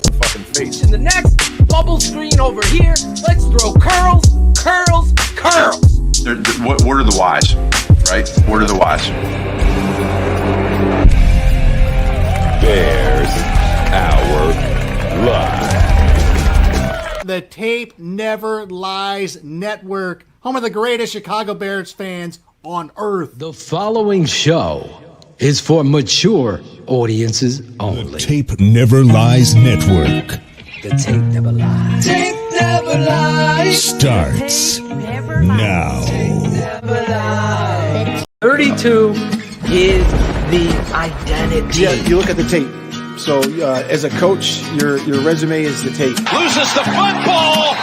fucking face. In the next bubble screen over here, let's throw curls. What are the whys, right? What are the whys? Bears Hour Live. The Tape Never Lies Network, home of the greatest Chicago Bears fans on earth. The following show is for mature audiences only. The Tape Never Lies Network. The Tape Never Lies. Tape never lies. Starts now. 32 is the identity. Yeah, you look at the tape. So as a coach, your resume is the tape. Loses the football.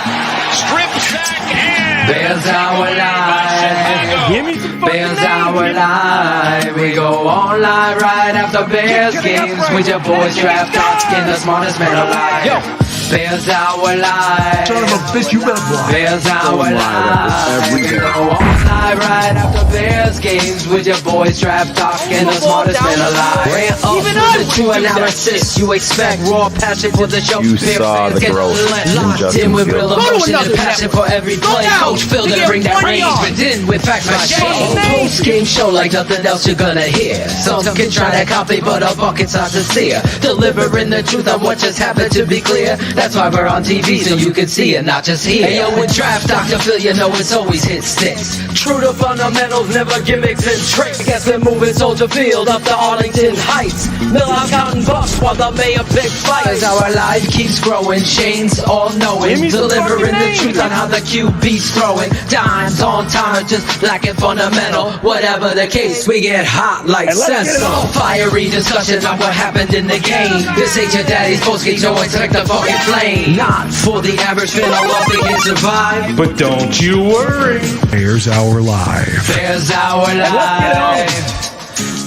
Strip sack and Bears Hour Live. Give me some fucking Bears Hour Live. We go on live right after Bears games with your boys draft talking the smartest man alive. Yo. Bears Hour Live. Son of a bitch, you better block. Bears Hour Live. We go on live right after Bears games with your boys draft talking the smartest man alive. Ran up with the true analysis. You expect raw passion for the show. You saw the growth in locked Justin in with real Fields. emotion and passion for every play. Coach Phil to bring that range, but then with facts like shame. Post-game show like nothing else you're gonna hear. Some can try to copy, but a bucket's not sincere. Delivering the truth on what just happened, to be clear. That's why we're on TV, so you can see it, not just hear. Hey, yo, with Draft Dr. Phil, you know it's always hit sticks. True to fundamentals, never gimmicks and tricks. Guess we're moving Soldier Field up to Arlington Heights. Mill out counting bucks while the mayor pick fights. As our life keeps growing, Shane's all knowing. Delivering the truth on how the QB's throwing. Dimes on time, just lacking fundamental. Whatever the case, we get hot like Senso. Fiery discussions on what happened in the game. This ain't your daddy's postgame show, expect the fucking flame. Not for the average fan, I love they can survive. But don't you worry. Bears Hour Live. Bears Hour Live.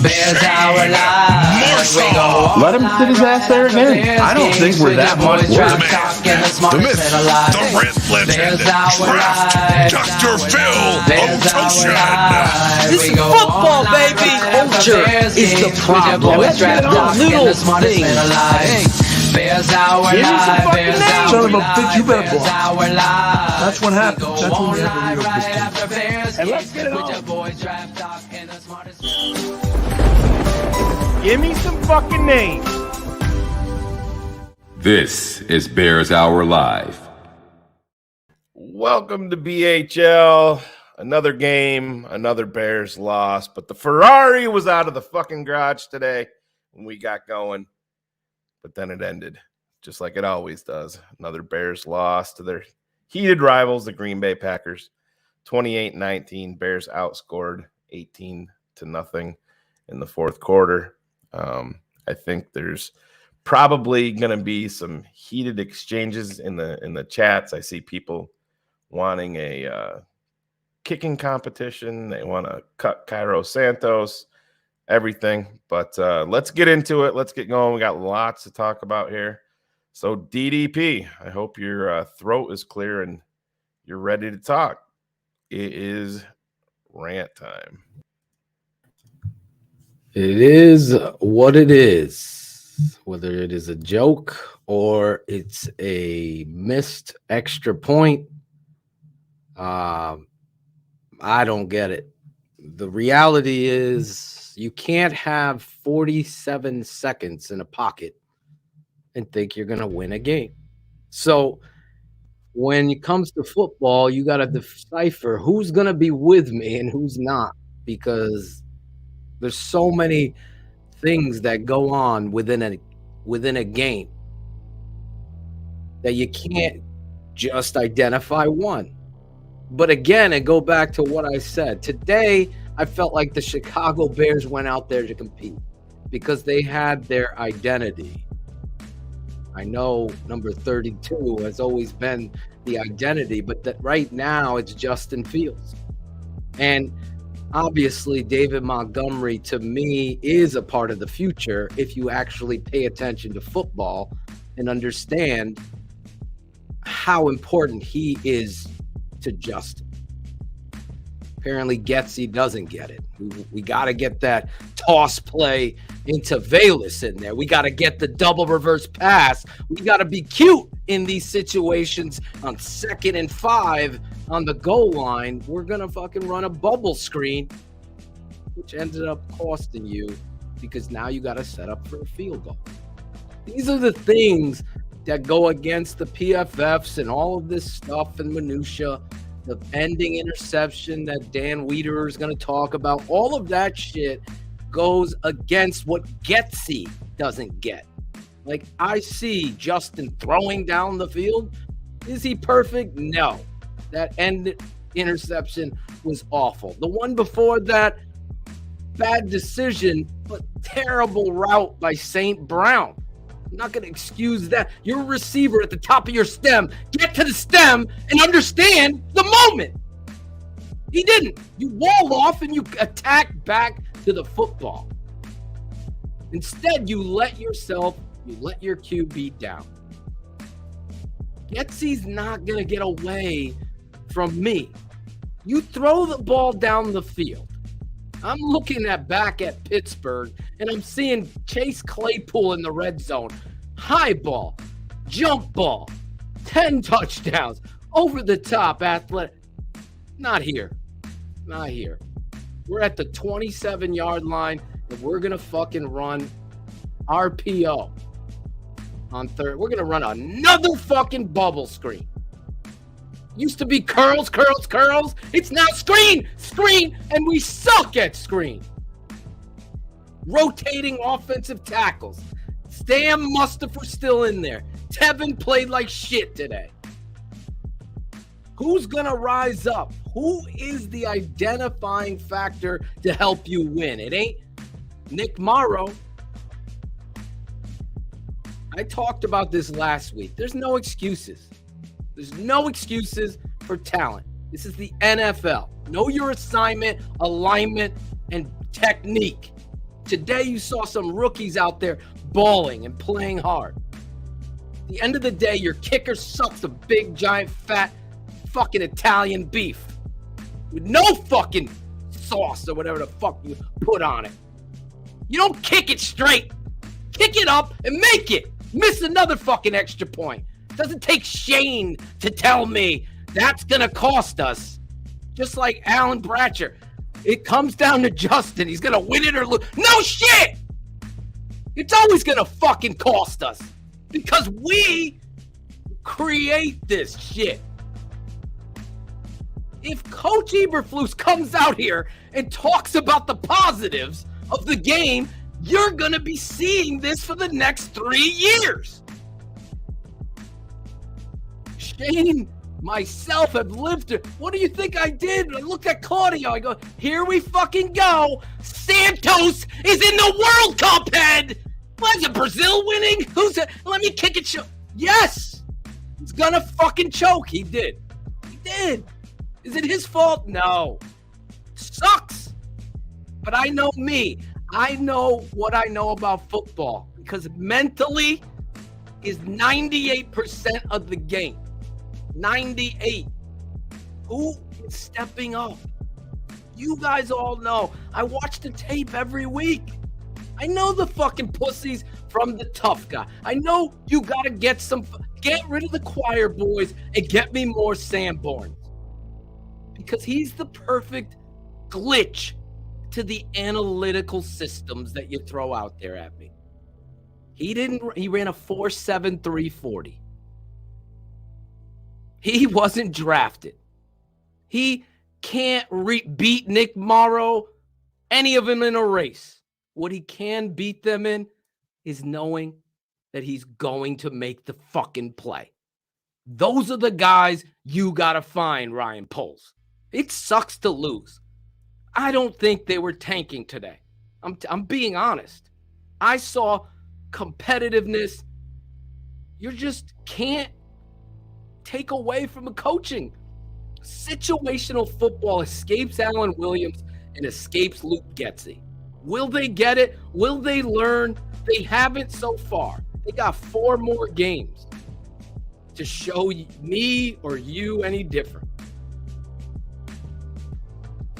Bears Hour Live. We go Let him sit his ass there again. I don't think we're that much worse. The myth, the red legend, Dr. Phil Otoshun. This is football, baby. Culture is the problem. Let's get on little things. Bears Hour Live. Bears Hour Son of a bitch, you better Bears block. Hour Live. That's what happens. That's when you have a real Right business. after Bears And let's games get it with on. your boys draft talk and the smartest. Give me some fucking names. This is Bears Hour Live. Welcome to BHL. Another game, another Bears loss, but the Ferrari was out of the fucking garage today when we got going. But then it ended, just like it always does. Another Bears loss to their heated rivals, the Green Bay Packers. 28-19. Bears outscored 18-0 in the fourth quarter. I think there's probably going to be some heated exchanges in the chats. I see people wanting a kicking competition. They want to cut Cairo Santos, everything. But let's get into it. Let's get going. We got lots to talk about here. So DDP, I hope your throat is clear and you're ready to talk. It is rant time. It is what it is, whether it is a joke or it's a missed extra point. I don't get it. The reality is you can't have 47 seconds in a pocket and think you're going to win a game. So when it comes to football, you got to decipher who's going to be with me and who's not, because there's so many things that go on within a game that you can't just identify one. But again, and go back to what I said. Today, I felt like the Chicago Bears went out there to compete because they had their identity. I know number 32 has always been the identity, but that right now it's Justin Fields. And obviously, David Montgomery, to me, is a part of the future if you actually pay attention to football and understand how important he is to Justin. Apparently, Getsy doesn't get it. We got to get that toss play into Valus in there. We got to get the double reverse pass. We got to be cute in these situations on 2nd and 5 on the goal line. We're going to fucking run a bubble screen, which ended up costing you because now you got to set up for a field goal. These are the things that go against the PFFs and all of this stuff and minutia. The ending interception that Dan Wiederer is going to talk about, all of that shit goes against what Getsy doesn't get. Like, I see Justin throwing down the field. Is he perfect? No. That end interception was awful. The one before that, bad decision, but terrible route by St. Brown. I'm not going to excuse that. You're a receiver at the top of your stem. Get to the stem and understand the moment. He didn't. You wall off and you attack back to the football. Instead, you let your QB down. Getsy's not going to get away from me. You throw the ball down the field. I'm looking back at Pittsburgh, and I'm seeing Chase Claypool in the red zone. High ball, jump ball, 10 touchdowns, over the top athletic. Not here. Not here. We're at the 27-yard line, and we're going to fucking run RPO on third. We're going to run another fucking bubble screen. Used to be curls. It's now screen, and we suck at screen. Rotating offensive tackles. Sam Mustafa's still in there. Tevin played like shit today. Who's going to rise up? Who is the identifying factor to help you win? It ain't Nick Morrow. I talked about this last week. There's no excuses. There's no excuses for talent. This is the NFL. Know your assignment, alignment, and technique. Today, you saw some rookies out there balling and playing hard. At the end of the day, your kicker sucks a big, giant, fat, fucking Italian beef with no fucking sauce or whatever the fuck you put on it. You don't kick it straight. Kick it up and make it. Miss another fucking extra point. Doesn't take Shane to tell me that's going to cost us. Just like Alan Bratcher. It comes down to Justin. He's going to win it or lose. No shit! It's always going to fucking cost us. Because we create this shit. If Coach Eberflus comes out here and talks about the positives of the game, you're going to be seeing this for the next 3 years. Shane, myself have lived it. What do you think I did? I looked at Claudio. I go, here we fucking go. Santos is in the World Cup, head. What is it, Brazil winning? Who's it? Let me kick it. Yes. He's going to fucking choke. He did. He did. Is it his fault? No. Sucks. But I know me. I know what I know about football because mentally is 98% of the game. 98. Who is stepping up? You guys all know. I watch the tape every week. I know the fucking pussies from the tough guy. I know you got to get rid of the choir boys and get me more Sanborns. Because he's the perfect glitch to the analytical systems that you throw out there at me. He ran a 4.7 40. He wasn't drafted. He can't beat Nick Morrow, any of them in a race. What he can beat them in is knowing that he's going to make the fucking play. Those are the guys you got to find, Ryan Poles. It sucks to lose. I don't think they were tanking today. I'm being honest. I saw competitiveness. You just can't take away from the coaching. Situational football escapes Alan Williams and escapes Luke Getsy. Will they get it? Will they learn? They haven't so far. They got 4 more games to show me or you any different.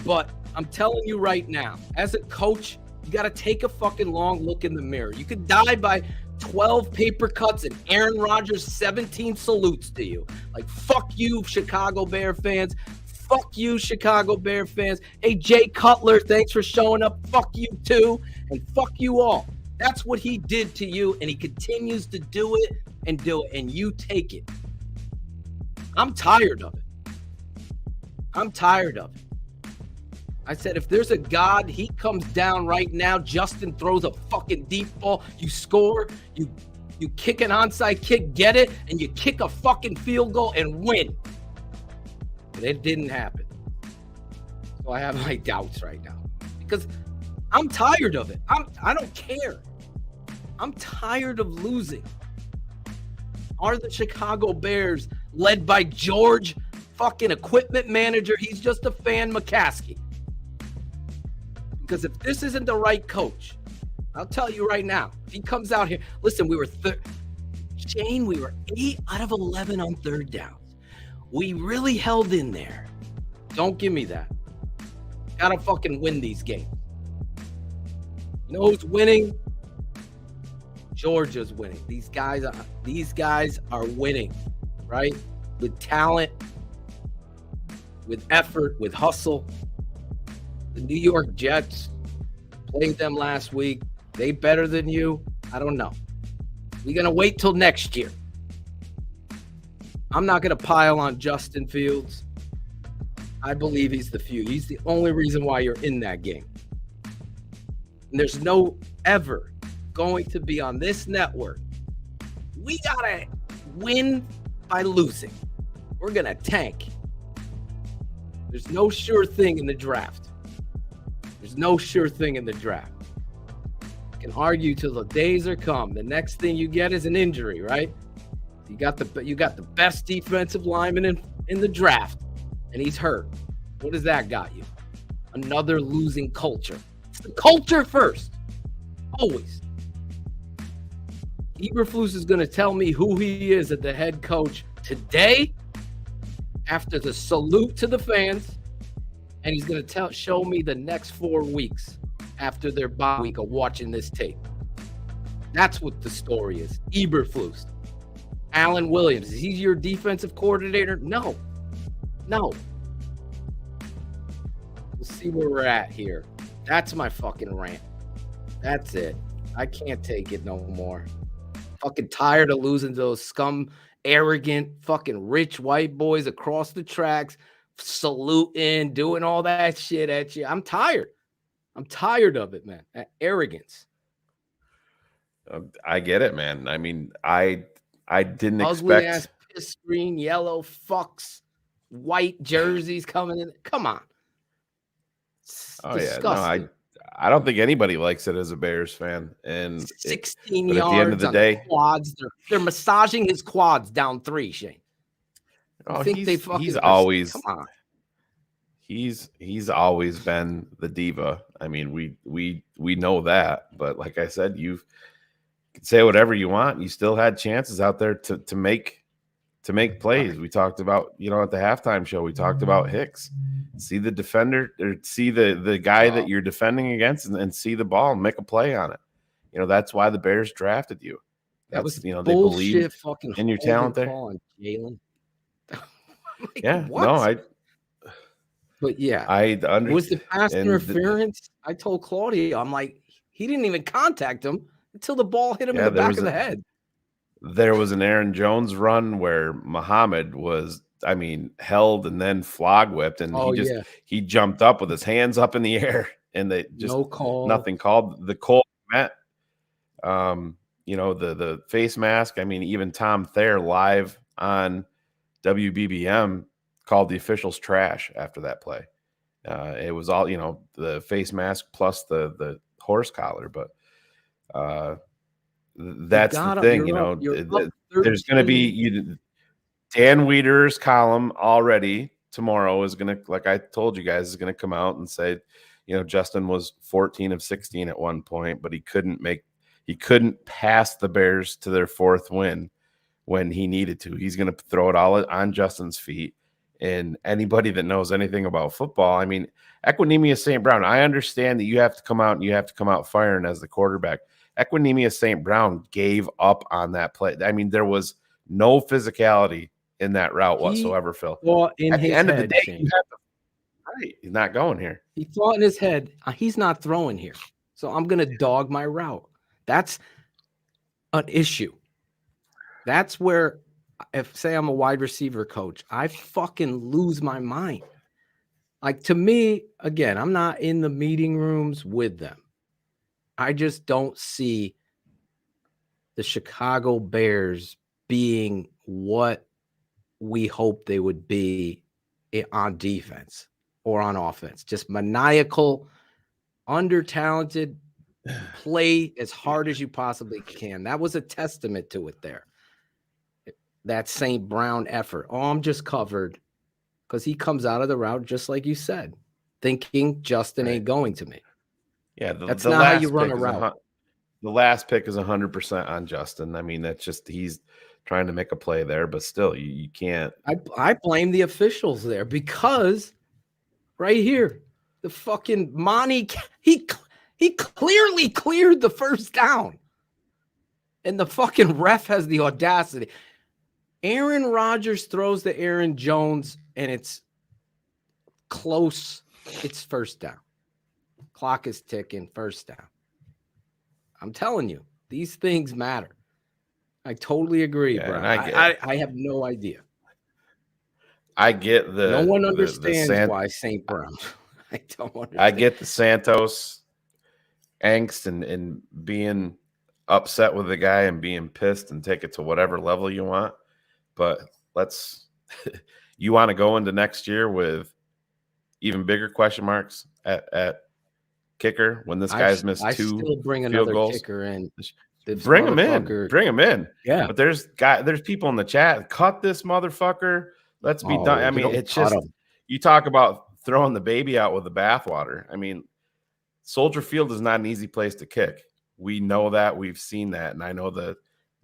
But I'm telling you right now, as a coach, you got to take a fucking long look in the mirror. You could die by 12 paper cuts and Aaron Rodgers 17 salutes to you. Like, fuck you, Chicago Bear fans. Fuck you, Chicago Bear fans. Hey, Jay Cutler, thanks for showing up. Fuck you, too. And fuck you all. That's what he did to you, and he continues to do it, and you take it. I'm tired of it. I'm tired of it. I said, if there's a God, he comes down right now. Justin throws a fucking deep ball. You score. You kick an onside kick, get it, and you kick a fucking field goal and win. But it didn't happen. So I have my doubts right now because I'm tired of it. I don't care. I'm tired of losing. Are the Chicago Bears led by George, fucking equipment manager? He's just a fan, McCaskey. Because if this isn't the right coach, I'll tell you right now, if he comes out here, listen, we were 8 out of 11 on third downs. We really held in there. Don't give me that. Gotta fucking win these games. You know who's winning? Georgia's winning. These guys are winning, right? With talent, with effort, with hustle. The New York Jets played them last week. They better than you? I don't know. We're going to wait till next year. I'm not going to pile on Justin Fields. I believe he's the future. He's the only reason why you're in that game. And there's no ever going to be on this network. We got to win by losing. We're going to tank. There's no sure thing in the draft. There's no sure thing in the draft. You can argue till the days are come. The next thing you get is an injury, right? You got the best defensive lineman in the draft, and he's hurt. What has that got you? Another losing culture. It's the culture first. Always. Eberflus is going to tell me who he is at the head coach today after the salute to the fans. And he's going to show me the next 4 weeks after their bye week of watching this tape. That's what the story is. Eberflus. Alan Williams. Is he your defensive coordinator? No. We'll see where we're at here. That's my fucking rant. That's it. I can't take it no more. Fucking tired of losing to those arrogant, fucking rich white boys across the tracks. Saluting, doing all that shit at you. I'm tired. I'm tired of it, man. That arrogance. I get it, man. I mean, I didn't Ugly expect ass piss green, yellow fucks, white jerseys coming in. Come on. It's disgusting. No, I don't think anybody likes it as a Bears fan. And 16 yards yards at the end of the day, quads. They're massaging his quads down 3, Shane. Oh, he's always come on. He's always been the diva. I mean, we know that, but like I said, you can say whatever you want. You still had chances out there to make plays. Right. We talked about, at the halftime show, we talked about Hicks. See the defender or see the guy that you're defending against and see the ball and make a play on it. That's why the Bears drafted you. That was they believe in your talent there. Jalen. Like, yeah, what? But yeah, I understand. Was the pass interference? I told Claudia, I'm like, he didn't even contact him until the ball hit him in the back of the head. There was an Aaron Jones run where Muhammad was, held and then flog whipped, and he jumped up with his hands up in the air, and they just no call, nothing called. The Cole Met, the face mask. Even Tom Thayer live on WBBM called the officials trash after that play. It was all, the face mask plus the horse collar, but that's the thing, there's going to be Dan Wieder's column already tomorrow is going to, like I told you guys, is going to come out and say, Justin was 14 of 16 at one point, but he couldn't pass the Bears to their 4th win when he needed to. He's going to throw it all on Justin's feet. And anybody that knows anything about football, I mean, Equinemius St. Brown, I understand that you have to come out and you have to come out firing as the quarterback. Equinemius St. Brown gave up on that play. I mean, there was no physicality in that route whatsoever, Phil. Well, in At the his end of the head, day, Shane. you have to fight. He's not going here. He thought in his head, he's not throwing here. So I'm going to dog my route. That's an issue. That's where, if say I'm a wide receiver coach, I fucking lose my mind. Like, to me, again, I'm not in the meeting rooms with them. I just don't see the Chicago Bears being what we hope they would be on defense or on offense. Just maniacal, under-talented, play as hard as you possibly can. That was a testament to it there. That St. Brown effort. Oh, I'm just covered, because he comes out of the route just like you said, thinking Justin ain't going to me. Yeah, that's not how you run a route. The last pick is 100% on Justin. I mean, that's just he's trying to make a play there, but still, you can't. I blame the officials there, because right here, the fucking Monty, he clearly cleared the first down, and the fucking ref has the audacity. Aaron Rodgers throws to Aaron Jones, and it's close. It's first down. Clock is ticking, first down. I'm telling you, these things matter. I totally agree, bro. I have no idea. I get no one understands why St. Brown. I don't understand. I get the Santos angst and being upset with the guy and being pissed and take it to whatever level you want. But you want to go into next year with even bigger question marks at kicker when this guy's missed two still bring field another goals. Kicker in. Bring him in. Yeah. But there's people in the chat. Cut this motherfucker. Let's be done. I mean, it's just you talk about throwing the baby out with the bathwater. I mean, Soldier Field is not an easy place to kick. We know that. We've seen that. And I know that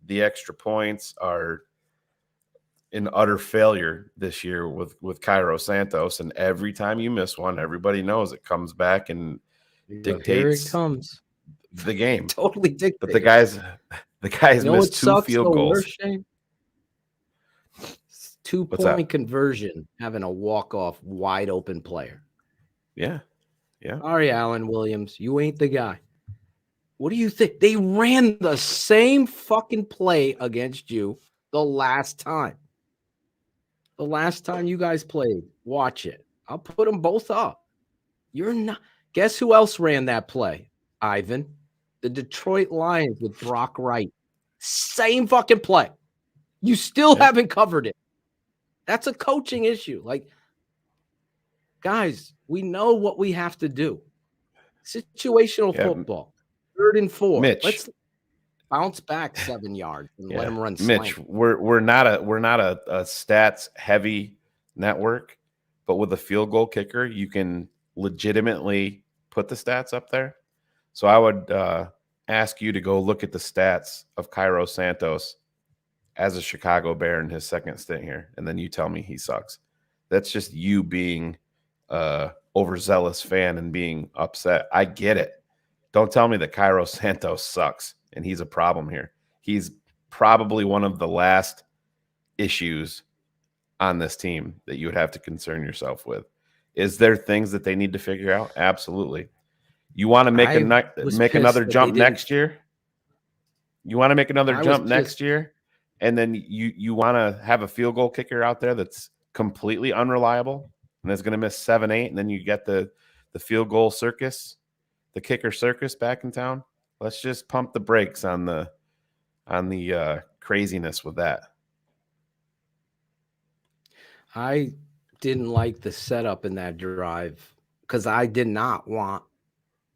the extra points are an utter failure this year with Cairo Santos. And every time you miss one, everybody knows it comes back and dictates. Here it comes. The game. Totally dictates. But the guys missed two field goals. 2-point conversion, having a walk-off wide open player. Yeah. Sorry, Alan Williams, you ain't the guy. What do you think? They ran the same fucking play against you the last time. The last time you guys played. Watch it. I'll put them both up. You're not. Guess who else ran that play, Ivan? The Detroit Lions with Brock Wright. Same fucking play. You still haven't covered it. That's a coaching issue. Like, guys, we know what we have to do. Situational football. 3rd and 4. Mitch, let's bounce back 7 yards and let him run. Mitch, we're not a stats heavy network, but with a field goal kicker, you can legitimately put the stats up there. So I would ask you to go look at the stats of Cairo Santos as a Chicago Bear in his second stint here, and then you tell me he sucks. That's just you being overzealous fan and being upset. I get it. Don't tell me that Cairo Santos sucks and he's a problem here. He's probably one of the last issues on this team that you would have to concern yourself with. Is there things that they need to figure out? Absolutely. You want to make another jump next year? You want to make another jump next year? And then you want to have a field goal kicker out there that's completely unreliable and is going to miss 7-8, and then you get the field goal circus, the kicker circus back in town. Let's just pump the brakes on the craziness with that. I didn't like the setup in that drive because I did not want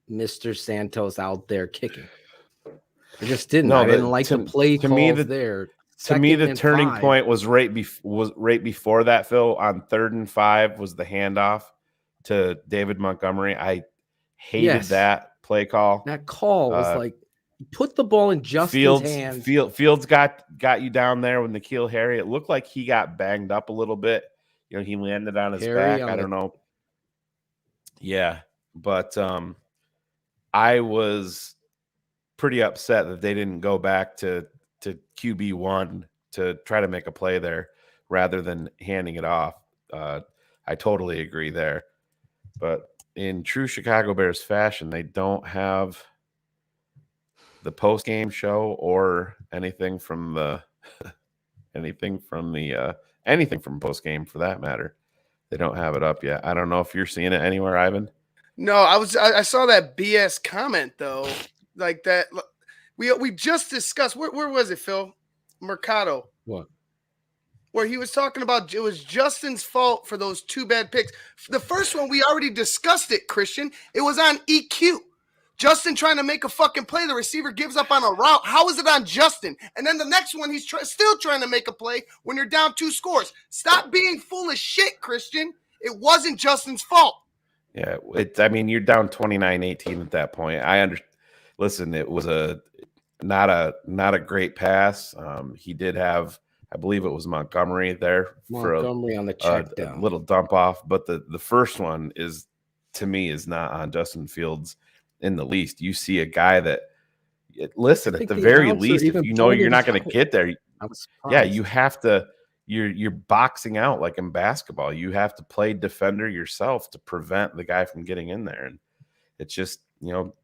Mr. Santos out there kicking. I just didn't. I didn't like the play calls there. To me, the turning point was right before that, Phil. On 3rd and 5 was the handoff to David Montgomery. I hated that play call. That call was like, put the ball in Justin's hands. Fields got you down there with N'Keal Harry. It looked like he got banged up a little bit. he landed on his Harry back. on I the- don't know. Yeah, but I was pretty upset that they didn't go back to QB1 to try to make a play there rather than handing it off. I totally agree there. But in true Chicago Bears fashion, they don't have the post-game show or anything from anything from post-game for that matter. They don't have it up yet. I don't know if you're seeing it anywhere, Ivan. No, I saw that BS comment though, like that. We just discussed where was it, Phil? Mercado. What? Where he was talking about it was Justin's fault for those 2 bad picks. The first one we already discussed it, Christian. It was on EQ. Justin trying to make a fucking play. The receiver gives up on a route. How is it on Justin? And then the next one, he's still trying to make a play when you're down 2 scores. Stop being full of shit, Christian. It wasn't Justin's fault. Yeah, you're down 29-18 at that point. Listen, it was not a great pass. He did have, I believe it was Montgomery there for on the check down. A little dump off, but the first one is, to me, is not on Justin Fields in the least. You see a guy that, listen, at the very least, if you know you're not going to get there, yeah, you have to. You're boxing out like in basketball. You have to play defender yourself to prevent the guy from getting in there. And it's just,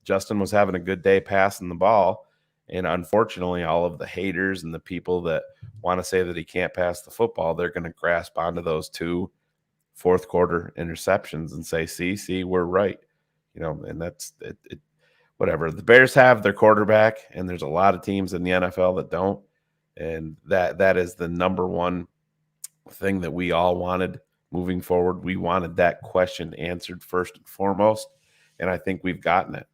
Justin was having a good day passing the ball. And unfortunately, all of the haters and the people that want to say that he can't pass the football, they're going to grasp onto those 2 fourth quarter interceptions and say, see, we're right. And that's it. Whatever. The Bears have their quarterback, and there's a lot of teams in the NFL that don't. And that is the number one thing that we all wanted moving forward. We wanted that question answered first and foremost, and I think we've gotten it.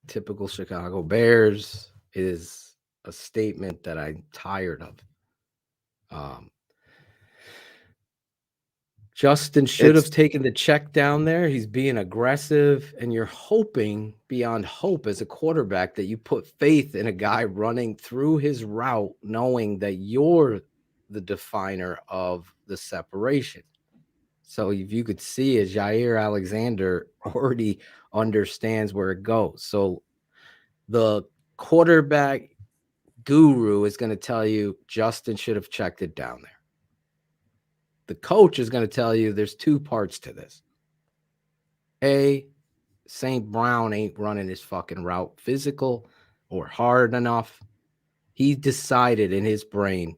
Typical Chicago Bears is a statement that I'm tired of. Justin should have taken the check down there. He's being aggressive, and you're hoping beyond hope as a quarterback that you put faith in a guy running through his route, knowing that you're the definer of the separation. So if you could see it, Jair Alexander already understands where it goes. So the quarterback guru is going to tell you Justin should have checked it down there. The coach is going to tell you there's 2 parts to this. A, St. Brown ain't running his fucking route physical or hard enough. He decided in his brain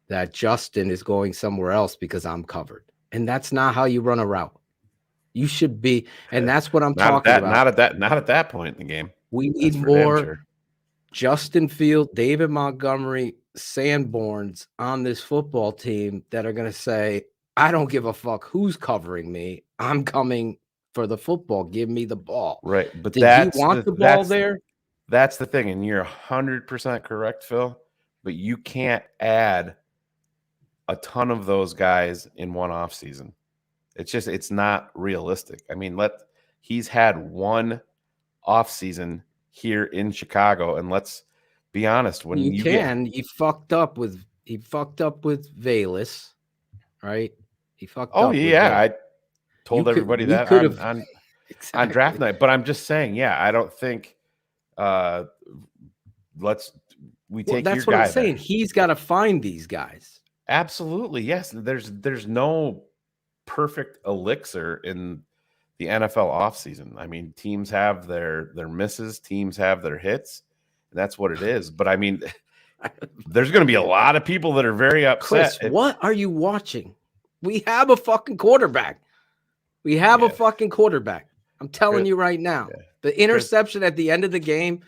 that Justin is going somewhere else because I'm covered. And that's not how you run a route. You should be, and that's what I'm talking about. Not at that point in the game. We need more Justin Field, David Montgomery, Sanborns on this football team that are going to say, I don't give a fuck who's covering me. I'm coming for the football. Give me the ball. Right. But did he want the ball there? That's the thing. And you're 100% correct, Phil. But you can't add a ton of those guys in one off season. It's not realistic. I mean, he's had one off season here in Chicago, and let's be honest. When he fucked up with Velas, right? He fucked up. Oh yeah, I told everybody that on draft night. But I'm just saying, I don't think. Take that's your what guy I'm saying. there. He's got to find these guys. Absolutely, yes. There's no perfect elixir in the NFL offseason. I mean, teams have their misses, teams have their hits, and that's what it is. But I mean, there's going to be a lot of people that are very upset. Chris, what are you watching? We have a fucking quarterback. A fucking quarterback. I'm telling you right now. Yeah. The interception at the end of the game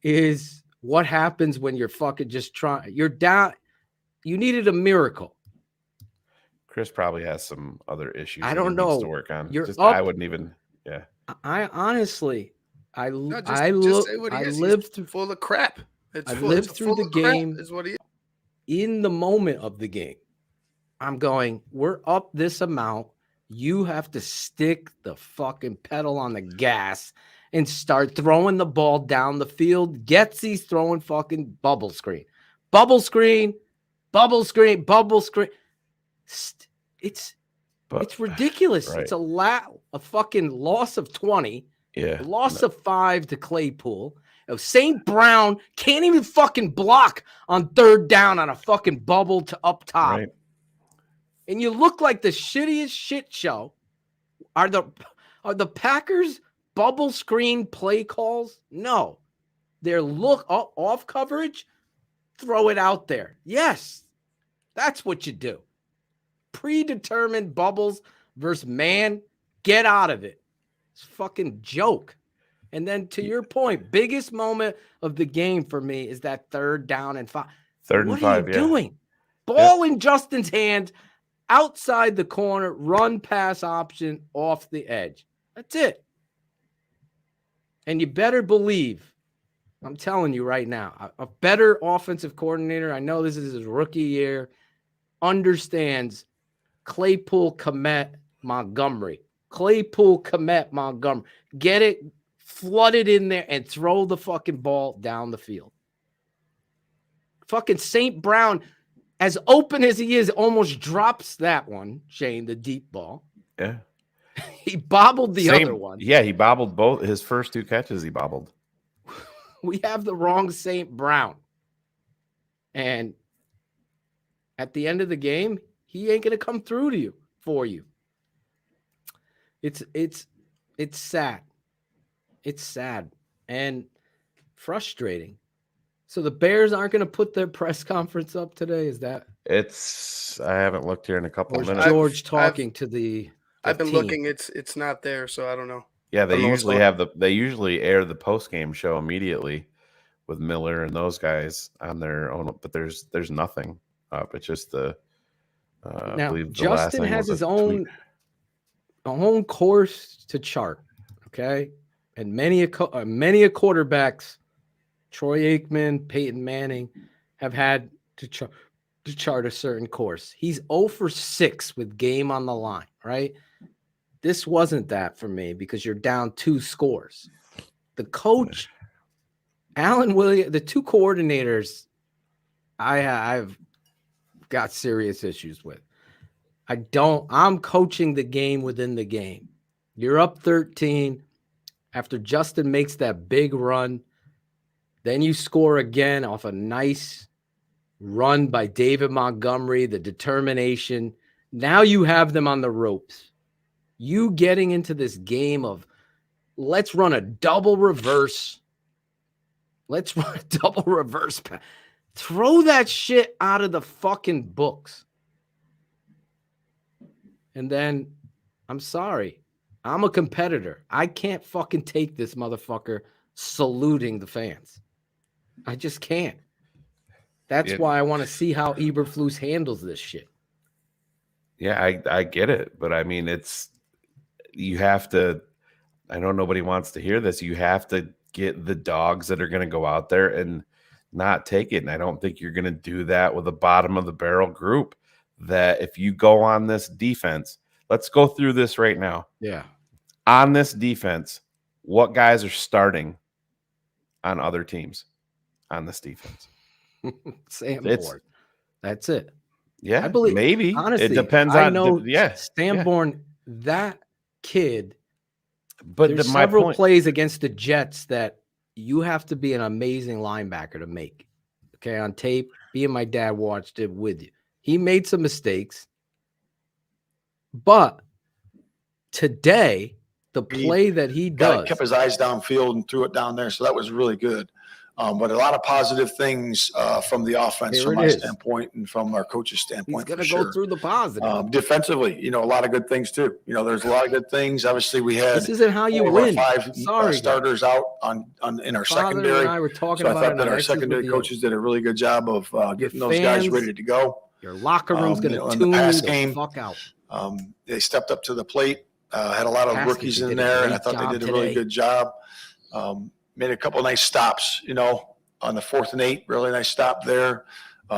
is what happens when you're fucking just trying. You're down. You needed a miracle. Chris probably has some other issues. I don't know. Needs to work on. I wouldn't even. Yeah. I honestly, I lived full of crap. I lived through the game. Is what he is. In the moment of the game, I'm going, we're up this amount. You have to stick the fucking pedal on the gas and start throwing the ball down the field. Getsy's throwing fucking bubble screen. Bubble screen, bubble screen, bubble screen. It's ridiculous. Right. It's a fucking loss of 20. Yeah. A loss of 5 to Claypool. St. Brown can't even fucking block on 3rd down on a fucking bubble to up top. Right. And you look like the shittiest shit show. Are the Packers bubble screen play calls? No. Their off coverage, throw it out there. Yes. That's what you do. Predetermined bubbles versus man, get out of it. It's a fucking joke. And then to your point, biggest moment of the game for me is that 3rd down and 5. 3rd and 5, What are you doing? Ball in Justin's hand, outside the corner, run pass option off the edge. That's it. And you better believe, I'm telling you right now, a better offensive coordinator, I know this is his rookie year, understands Claypool, Kmet, Montgomery. Claypool, Kmet, Montgomery. Get it, flood it in there, and throw the fucking ball down the field. Fucking St. Brown, as open as he is, almost drops that one, Shane, the deep ball. Yeah. He bobbled the other one. Yeah, he bobbled both. His first 2 catches, he bobbled. We have the wrong St. Brown. And at the end of the game, he ain't going to come through to you for you. It's sad. It's sad and frustrating. So the Bears aren't going to put their press conference up today, is that? I haven't looked here in a couple of minutes. George talking to the I've been team. looking. It's not there, so I don't know. Yeah, they usually air the post game show immediately with Miller and those guys on their own, but there's nothing up. It's just the now I believe the Justin last has was his a own course to chart, okay? And many quarterbacks, Troy Aikman, Peyton Manning, have had to chart a certain course. He's 0 for 6 with game on the line, right? This wasn't that for me because you're down 2 scores. The coach, Alan Williams, the 2 coordinators, I've got serious issues with. I'm coaching the game within the game. You're up 13 after Justin makes that big run. Then you score again off a nice run by David Montgomery, the determination. Now you have them on the ropes. You getting into this game of let's run a double reverse. Let's run a double reverse pass. Throw that shit out of the fucking books. And then, I'm sorry. I'm a competitor. I can't fucking take this motherfucker saluting the fans. I just can't. That's why I want to see how Eberflus handles this shit. Yeah, I get it. But I mean, you have to, I know nobody wants to hear this. You have to get the dogs that are going to go out there and not take it. And I don't think you're going to do that with a bottom of the barrel group. That if you go on this defense, let's go through this right now. Yeah. On this defense, what guys are starting on other teams on this defense? Sanborn. That's it. Yeah, I believe maybe. Honestly, it depends I on know Sanborn. That kid. But there's several plays against the Jets that you have to be an amazing linebacker to make. Okay, on tape, me and my dad watched it with you. He made some mistakes, but today the play that he does kept his eyes downfield and threw it down there, so that was really good. But a lot of positive things from the offense, from my standpoint, and from our coach's standpoint. He's going to go through the positive. Defensively, a lot of good things too. There's a lot of good things. Obviously, we had this isn't how you win. 5 starters out in our secondary. And I were talking so about I thought that our secondary coaches did a really good job of getting those guys ready to go. Your locker room's going to tune the fuck out. They stepped up to the plate. Had a lot of rookies in there, and I thought they did a really good job. Made a couple of nice stops, on the 4th and 8, really nice stop there.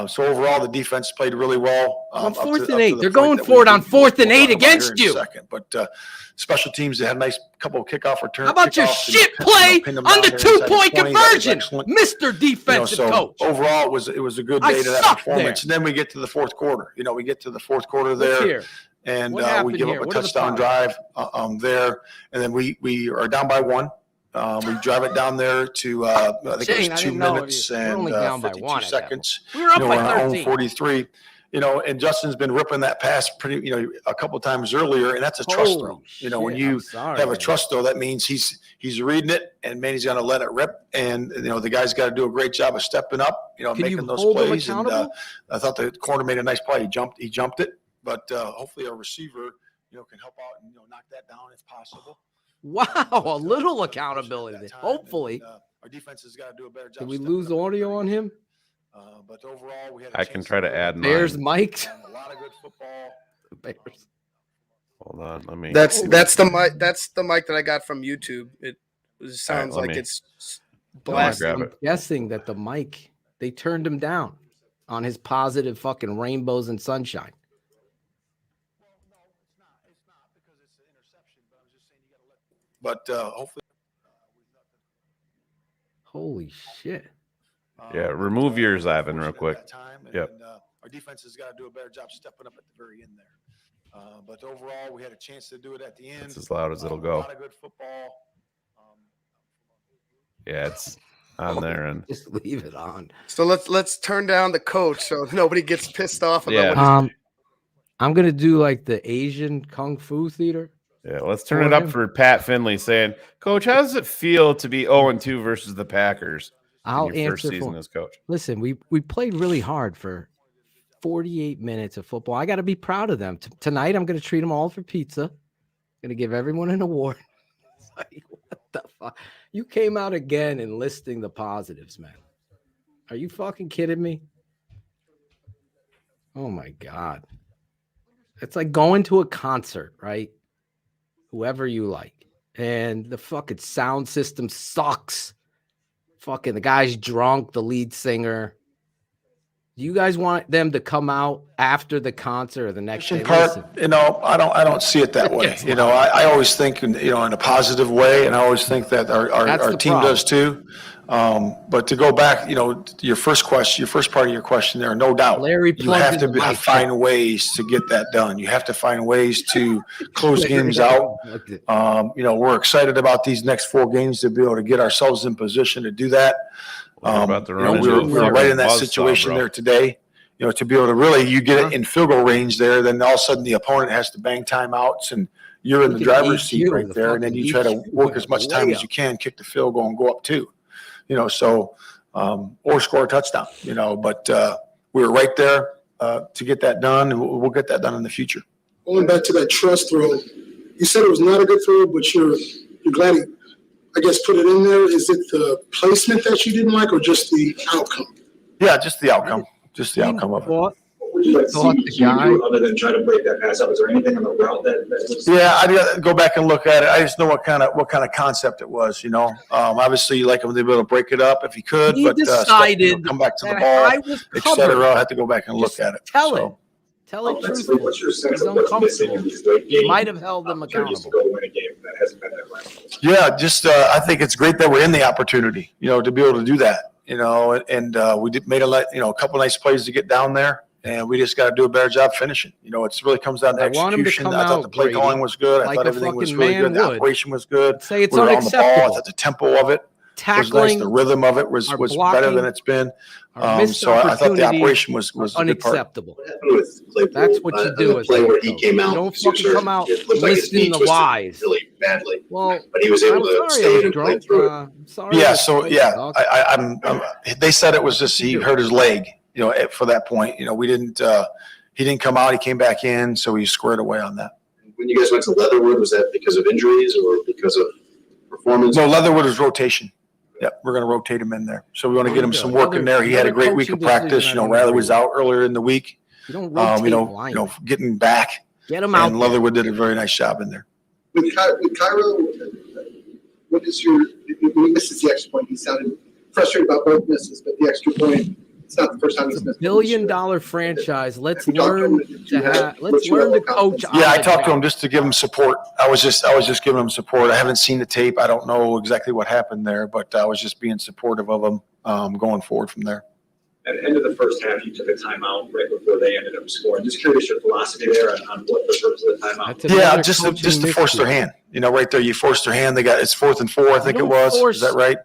So overall, the defense played really well. On 4th and 8, they're going for it on 4th and 8 against you. But special teams, they had a nice couple of kickoff returns. How about your shit play on the 2-point conversion, Mr. Defensive Coach? Overall, it was a good day to that performance. And then we get to the fourth quarter. We get to the fourth quarter there. And we give up a touchdown drive there. And then we are down by 1. We drive it down there to I think it was 2 minutes and 52 seconds. We were up by our 13. own 43. And Justin's been ripping that pass pretty, a couple times earlier, and that's a trust throw. When you have a trust throw, that means he's reading it, and man, he's going to let it rip. And the guy's got to do a great job of stepping up, making those plays. And I thought the corner made a nice play. He jumped it, but hopefully our receiver, can help out and knock that down if possible. Wow, a little accountability. Hopefully, our defense has got to do a better job. Did we lose audio on him? But overall, we had. I can try to add mine. Bears mics. A lot of good football. Bears. Hold on, let me. That's the mic. That's the mic that I got from YouTube. It sounds like it's blasted. I'm guessing that the mic, they turned him down on his positive fucking rainbows and sunshine. But hopefully. Holy shit. Yeah, remove yours, Ivan, real quick. Yep. Our defense has got to do a better job stepping up at the very end there. But overall, we had a chance to do it at the end. It's as loud as it'll go. A lot of good football. Yeah, it's on there, and just leave it on. So let's turn down the coach so nobody gets pissed off about yeah. I'm gonna do like the Asian Kung Fu theater. Yeah, let's turn it up for Pat Finley saying, Coach, how does it feel to be 0-2 versus the Packers? I'll your answer first season as coach. Listen, we played really hard for 48 minutes of football. I got to be proud of them. Tonight, I'm going to treat them all for pizza. Going to give everyone an award. It's like, what the fuck? You came out again enlisting the positives, man. Are you fucking kidding me? Oh, my God. It's like going to a concert, right? Whoever you like. And the fucking sound system sucks. Fucking the guy's drunk, the lead singer. Do you guys want them to come out after the concert or the next day? I don't see it that way. I always think, in a positive way, and I always think that our team does too. But to go back, your first part of your question there, no doubt, you have to find ways to get that done. You have to find ways to close games out. We're excited about these next 4 games to be able to get ourselves in position to do that. We're right in that situation there today. To be able to really, you get it in field goal range there, then all of a sudden the opponent has to bang timeouts and you're in the driver's seat right there, and then you try to work as much time as you can, kick the field goal and go up 2. Or score a touchdown, but we were right there to get that done, and we'll get that done in the future. Going back to that trust throw, you said it was not a good throw, but you're glad he, I guess, put it in there. Is it the placement that you didn't like, or just the outcome? Yeah, just the outcome. Just the outcome of it. What would you like to see do other than try to break that pass up? Is there anything on the route that was? Yeah, I got to go back and look at it. I just know what kind of concept it was. Obviously, you like him to be able to break it up if he could, He but decided come back to the that ball, I was etc. I have to go back and look at it. Tell it truthfully. What's your sense He's of what's missing in uncomfortable. these late games? Might have held them accountable. To go win a game that hasn't been that way. Yeah, just I think it's great that we're in the opportunity, to be able to do that, and we made a couple nice plays to get down there, and we just got to do a better job finishing. It really comes down to execution. I thought the play calling was good. I thought everything was really good. The operation was good. Say it's we were on the ball. I unacceptable. thought the tempo of it was nice. The rhythm of it was better than it's been. So I thought the operation was a good part. Unacceptable. That's what you do as a where he coach. came out. You don't fucking come out It looked like his listening knee to twisted wise. really badly. Well, but he was able to I'm sorry stay I was and play drunk. through it. I'm sorry. Yeah. I was So drunk, yeah, dog. I'm. They said it was just he hurt his leg. For that point, we didn't. He didn't come out. He came back in, so he squared away on that. When you guys went to Leatherwood, was that because of injuries or because of performance? No, Leatherwood is rotation. Yeah, we're going to rotate him in there. So we want to get him some work in there. He had a great week of practice. Riley was out earlier in the week. You don't rotate getting back. Get him out. And Leatherwood did a very nice job in there. With Cairo, what is your – when he misses the extra point, he sounded frustrated about both misses, but the extra point, It's not the first time It's he's a missed. $1 billion franchise. Let's learn to coach. Yeah, I talked to him just to give him support. I was just giving him support. I haven't seen the tape. I don't know exactly what happened there, but I was just being supportive of him going forward from there. At the end of the first half, you took a timeout right before they ended up scoring. Just curious your philosophy there on what the purpose of the timeout. Yeah, just to force their hand. Right there, you forced their hand. It's 4th and 4, I think it was. Is that right?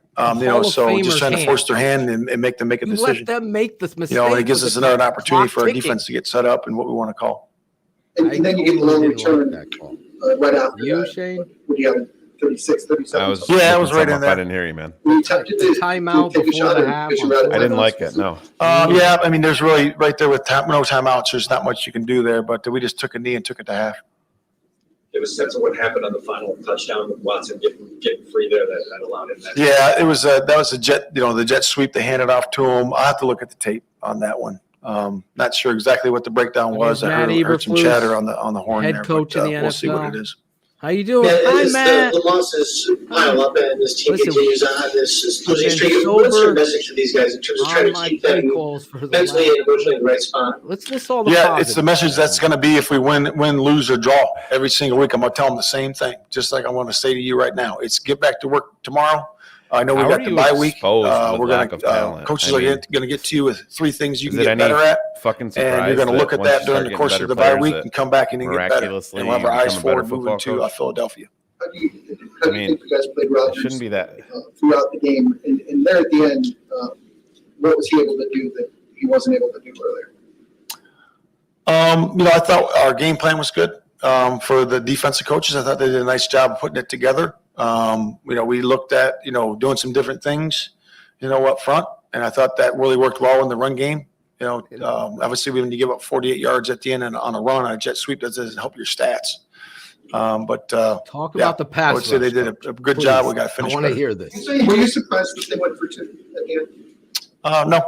So just trying to force their hand and make them make a decision. Let them make this mistake. And it gives us another opportunity for our defense to get set up and what we want to call. And then you get the long return right after you, Shane? Would you have 36, 37? I was right in there. I didn't hear you, man. Timeout before the half. I didn't like it. No. Yeah, I mean, there's really right there with no timeouts. There's not much you can do there, but we just took a knee and took it to half. There was a sense of what happened on the final touchdown with Watson getting free there that allowed him that. Yeah, it was that was a jet. The jet sweep they handed off to him. I'll have to look at the tape on that one. Not sure exactly what the breakdown was. I heard some chatter on the horn head there. Coach in the NFL. We'll see what it is. How you doing? Yeah, Hi, Matt. The losses pile up, and this team continues on this losing streak. Sober. What's your message to these guys in terms of trying to keep them mentally and emotionally in the right spot? Let's list all the It's the message that's going to be if we win, lose, or draw every single week. I'm going to tell them the same thing, just like I want to say to you right now. It's get back to work tomorrow. I know we got the bye week. We're going to coaches are going to get to you with 3 things you can get better at. Fucking and you're going to look at that during the course of the bye week and come back and get better. And we'll have our eyes forward moving to Philadelphia. How do you think you guys played Rodgers? Shouldn't be that throughout the game, and there at the end, what was he able to do that he wasn't able to do earlier? I thought our game plan was good for the defensive coaches. I thought they did a nice job of putting it together. We looked at doing some different things, up front, and I thought that really worked well in the run game. Obviously, when you give up 48 yards at the end on a run on a jet sweep, that doesn't help your stats. Talk about the pass. I would say they did a good job. We got to finish. I want to hear this. Were you surprised that they went for 2 at the end?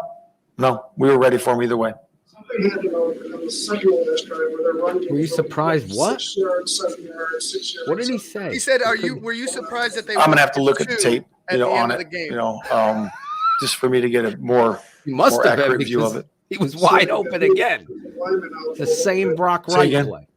No, we were ready for them either way. Something happened on the second last drive where they're running. Were you surprised? What? 6 yards, 7 yards, 6 yards. What did he say? He said, were you surprised that they? I'm gonna have to look at the tape, on of it, the game? just for me to get a more accurate view of it. He was wide open again. The same Brock Wright play.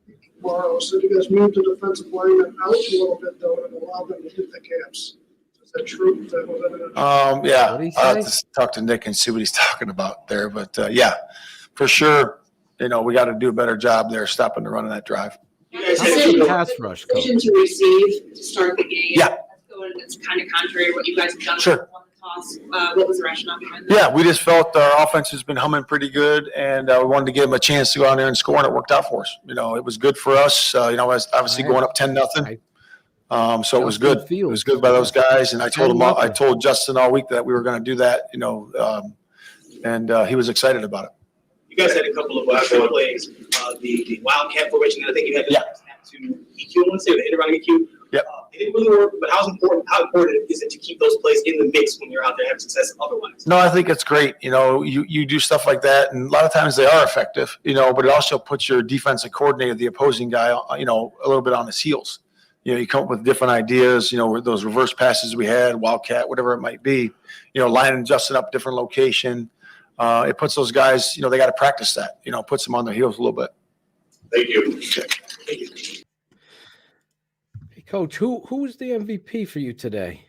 Tomorrow, so you guys moved the defensive lineman out a little bit though and allowed them to hit the gaps. Is that true? Is that was evident? I'll have to talk to Nick and see what he's talking about there. But for sure, we got to do a better job there stopping the run of that drive. You guys How had about the pass rush, Coach? to receive to start the game. Yeah. It's kind of contrary to what you guys have done. Sure. Toss. What was the rationale behind that? Yeah, we just felt our offense has been humming pretty good, and we wanted to give them a chance to go out there and score, and it worked out for us. It was good for us. Obviously going up 10-0. So it was good. It was good by those guys, and I told Justin all week that we were going to do that. And he was excited about it. You guys had a couple of plays, the wildcat formation. I think you had to EQ one, say the hit around EQ. Yep. It didn't really work, but how important is it to keep those plays in the mix when you're out there having success otherwise? No, I think it's great. You do stuff like that, and a lot of times they are effective, but it also puts your defensive coordinator, the opposing guy, a little bit on his heels. You come up with different ideas, those reverse passes we had, wildcat, whatever it might be, lining Justin up different location. It puts those guys, they got to practice that, puts them on their heels a little bit. Thank you. Thank you. Coach, who's the MVP for you today?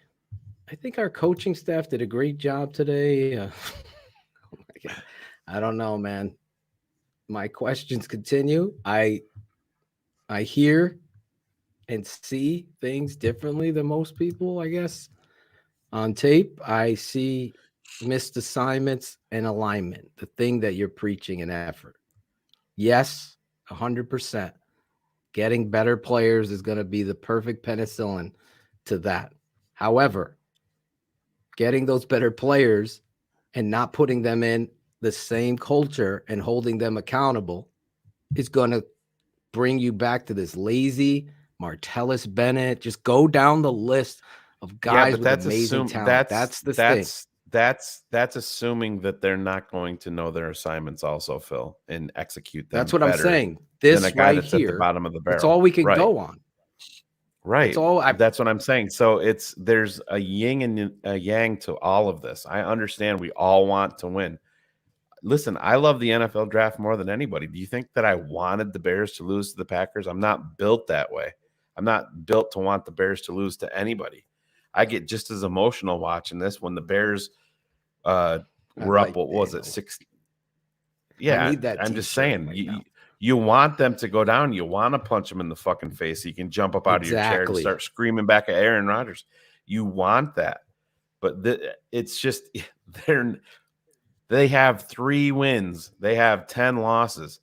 I think our coaching staff did a great job today. Oh my God. I don't know, man. My questions continue. I hear and see things differently than most people, I guess. On tape, I see missed assignments and alignment, the thing that you're preaching in effort. Yes, 100%. Getting better players is going to be the perfect penicillin to that. However, getting those better players and not putting them in the same culture and holding them accountable is going to bring you back to this lazy Martellus Bennett. Just go down the list of guys with amazing talent. That's the thing. That's assuming that they're not going to know their assignments also, Phil, and execute them. That's what I'm saying. This a guy right that's here, at the bottom of the barrel. that's all we can go on. Right. That's what I'm saying. So there's a yin and a yang to all of this. I understand we all want to win. listen, I love the NFL draft more than anybody. Do you think that I wanted the Bears to lose to the Packers? I'm not built that way. I'm not built to want the Bears to lose to anybody. I get just as emotional watching this when the Bears were up. What was it? 6. Yeah, I need that I'm just t-shirt saying. right You want them to go down. You want to punch them in the fucking face. So you can jump up out of your chair and start screaming back at Aaron Rodgers. You want that. But it's just they have 3 wins. They have 10 losses.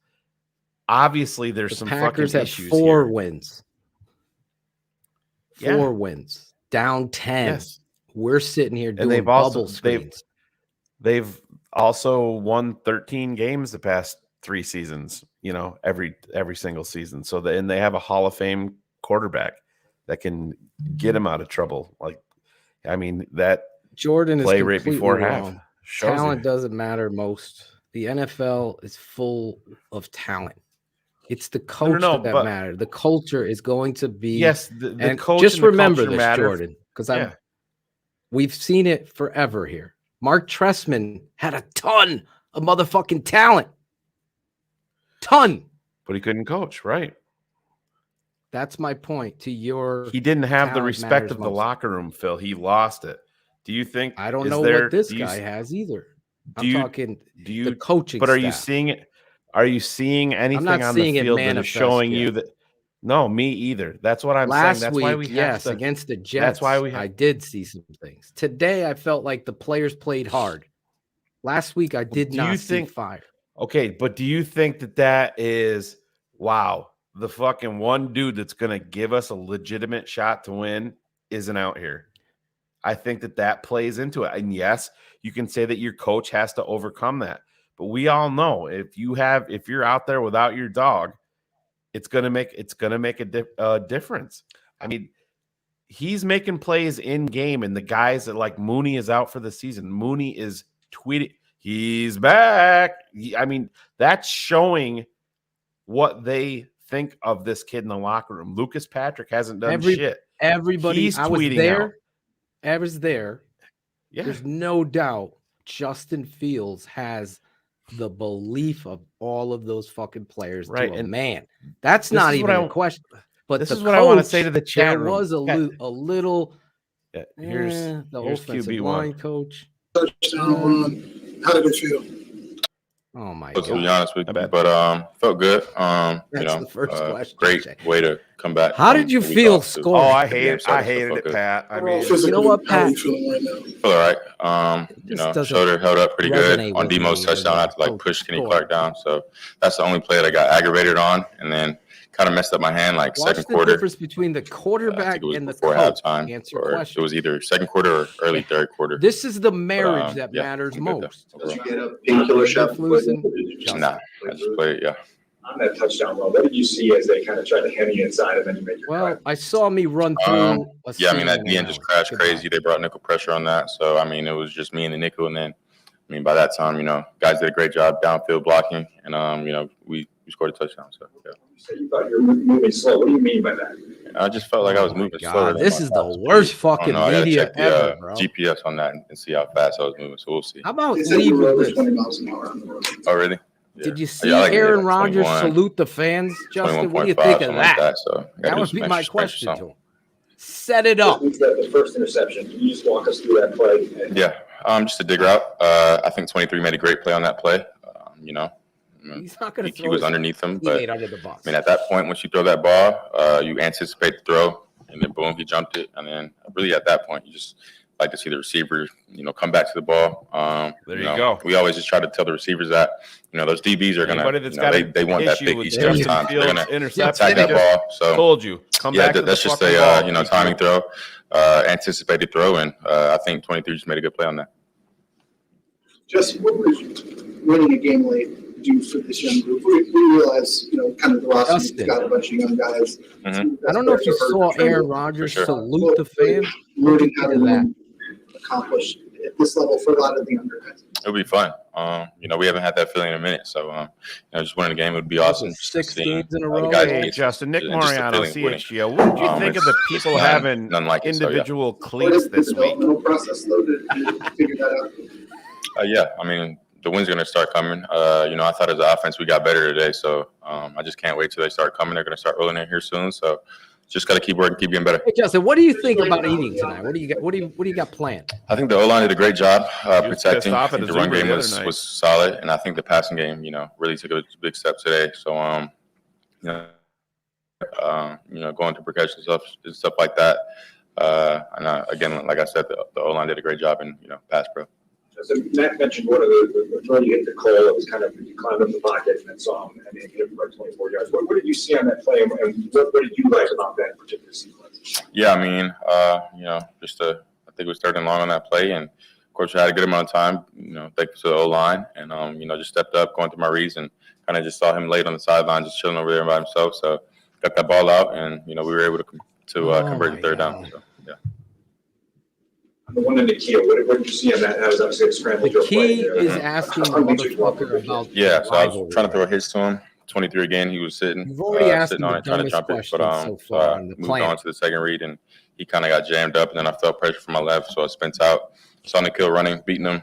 Obviously, there's some Packers fucking have issues 4 here. wins. 4 Yeah. wins. Down 10. Yes. We're sitting here doing they've bubble screens. They've also won 13 games the past 3 seasons, every single season. So they have a Hall of Fame quarterback that can get them out of trouble. That Jordan play is right before wrong. half. Talent doesn't matter most. The NFL is full of talent. It's the coach that matters. The culture is going to be the coach. Just and the remember culture this, matter. Jordan, because we've seen it forever here. Mark Trestman had a ton of motherfucking talent. Ton. But he couldn't coach, right? That's my point to your. He didn't have the respect of the locker room, Phil. He lost it. Do you think? I don't know what this guy has either. I'm talking the coaching. But are you staff. seeing it? Are you seeing anything on the field that is showing you that? No, me either. That's what I'm saying. That's why we have to, against the Jets. That's why I did see some things today. I felt like the players played hard. Last week I did not see fire. Okay, but do you think that is wow? The fucking one dude that's going to give us a legitimate shot to win isn't out here. I think that plays into it. And yes, you can say that your coach has to overcome that. But we all know if you're out there without your dog, it's gonna make a difference. I mean, he's making plays in game, and the guys that like Mooney is out for the season. Mooney is tweeting he's back. That's showing what they think of this kid in the locker room. Lucas Patrick hasn't done shit. Everybody, I was there. Yeah. There's no doubt Justin Fields has the belief of all of those fucking players to a man. That's not even a question. But this is what I want to say to the chat room. There was a little. Here's the offensive line coach. Touchdown run. How did it feel? Oh my God! To be honest with you, but felt good. That's the first question. Great way to come back. How did you feel scoring? Oh, I hated it, Pat. I mean, you know what, Pat? Feel all right. Shoulder held up pretty good on Demo's touchdown. I had to push Kenny Clark down. So that's the only play that I got aggravated on, and then kind of messed up my hand second quarter. What's the difference between the quarterback and the coach? Halftime, answer your question. It was either second quarter or early third quarter. This is the marriage that matters most. Did you get a painkiller shot? Nah, I just played, On that touchdown run, what did you see as they kind of tried to hem you inside and then you make your play? I saw me run through. That DN just crashed crazy. They brought nickel pressure on that. So, it was just me and the nickel. And then, by that time, guys did a great job downfield blocking. And, we scored a touchdown. So, yeah. You said you thought you were moving slow. What do you mean by that? I just felt like I was moving slower. This is the worst fucking media ever, bro. GPS on that and see how fast I was moving. So we'll see. How about leave with this? 20 miles an hour on the road. Oh, really? Yeah. Did you see Aaron Rodgers salute the fans, Justin? What do you think of that? That would be my question to him. Set it up. The first interception. Can you just walk us through that play? Just a dig route. I think 23 made a great play on that play. He's not going to throw. He was underneath him, but under the box. At that point, once you throw that ball, you anticipate the throw, and then boom, he jumped it, and then really at that point, you just like to see the receiver, come back to the ball. There you go. We always just try to tell the receivers that, those DBs are gonna, they want that big East Coast time. They're gonna attack that ball. So told you, that's just a timing throw, anticipated throw, and I think 23 just made a good play on that. Justin, what was winning a game late do for this young group? We realize, kind of the roster's got a bunch of young guys. Mm-hmm. I don't know if you saw Aaron Rodgers salute the fans. Learning how to accomplish at this level for a lot of the younger guys. It'll be fun. We haven't had that feeling in a minute. So, just winning a game would be awesome. 6 games in a row. Hey, Justin, Nick Mariano, CHGO. What did you think of the people having individual cleats this week? Process, though, to figure that out. the wins are going to start coming. I thought as an offense we got better today, so I just can't wait till they start coming. They're going to start rolling in here soon, so just got to keep working, keep getting better. Hey, Justin, what do you think about eating tonight? What do you got? What do you got planned? I think the O-line did a great job protecting. off I at think the his run Uber game the was other night. solid, and I think the passing game, really took a big step today. So, going to progression stuff like that. Again, like I said, the O-line did a great job in pass pro. So Matt mentioned one of the throw you hit the Cole. It was kind of you climbed up the pocket and then saw him and hit him for 24 yards. What did you see on that play, and what did you like about that particular sequence? Yeah, I mean, I think we started long on that play, and of course we had a good amount of time. Thanks to the O-line, and just stepped up, going through my reads, and kind of just saw him late on the sideline, just chilling over there by himself. So got that ball out, and we were able to convert the third down. So yeah. The one in the key, what did you see on that? That was obviously a scramble. The key is asking the motherfucker about. Yeah, so I was trying to throw a hitch to him. 23 again. He was sitting. You've already asked sitting him on the it, trying to jump it, dumbest but question so far on the moved plan. on to the second read, and he kind of got jammed up, and then I felt pressure from my left, so I spent out. Saw Nikhil running, beating him,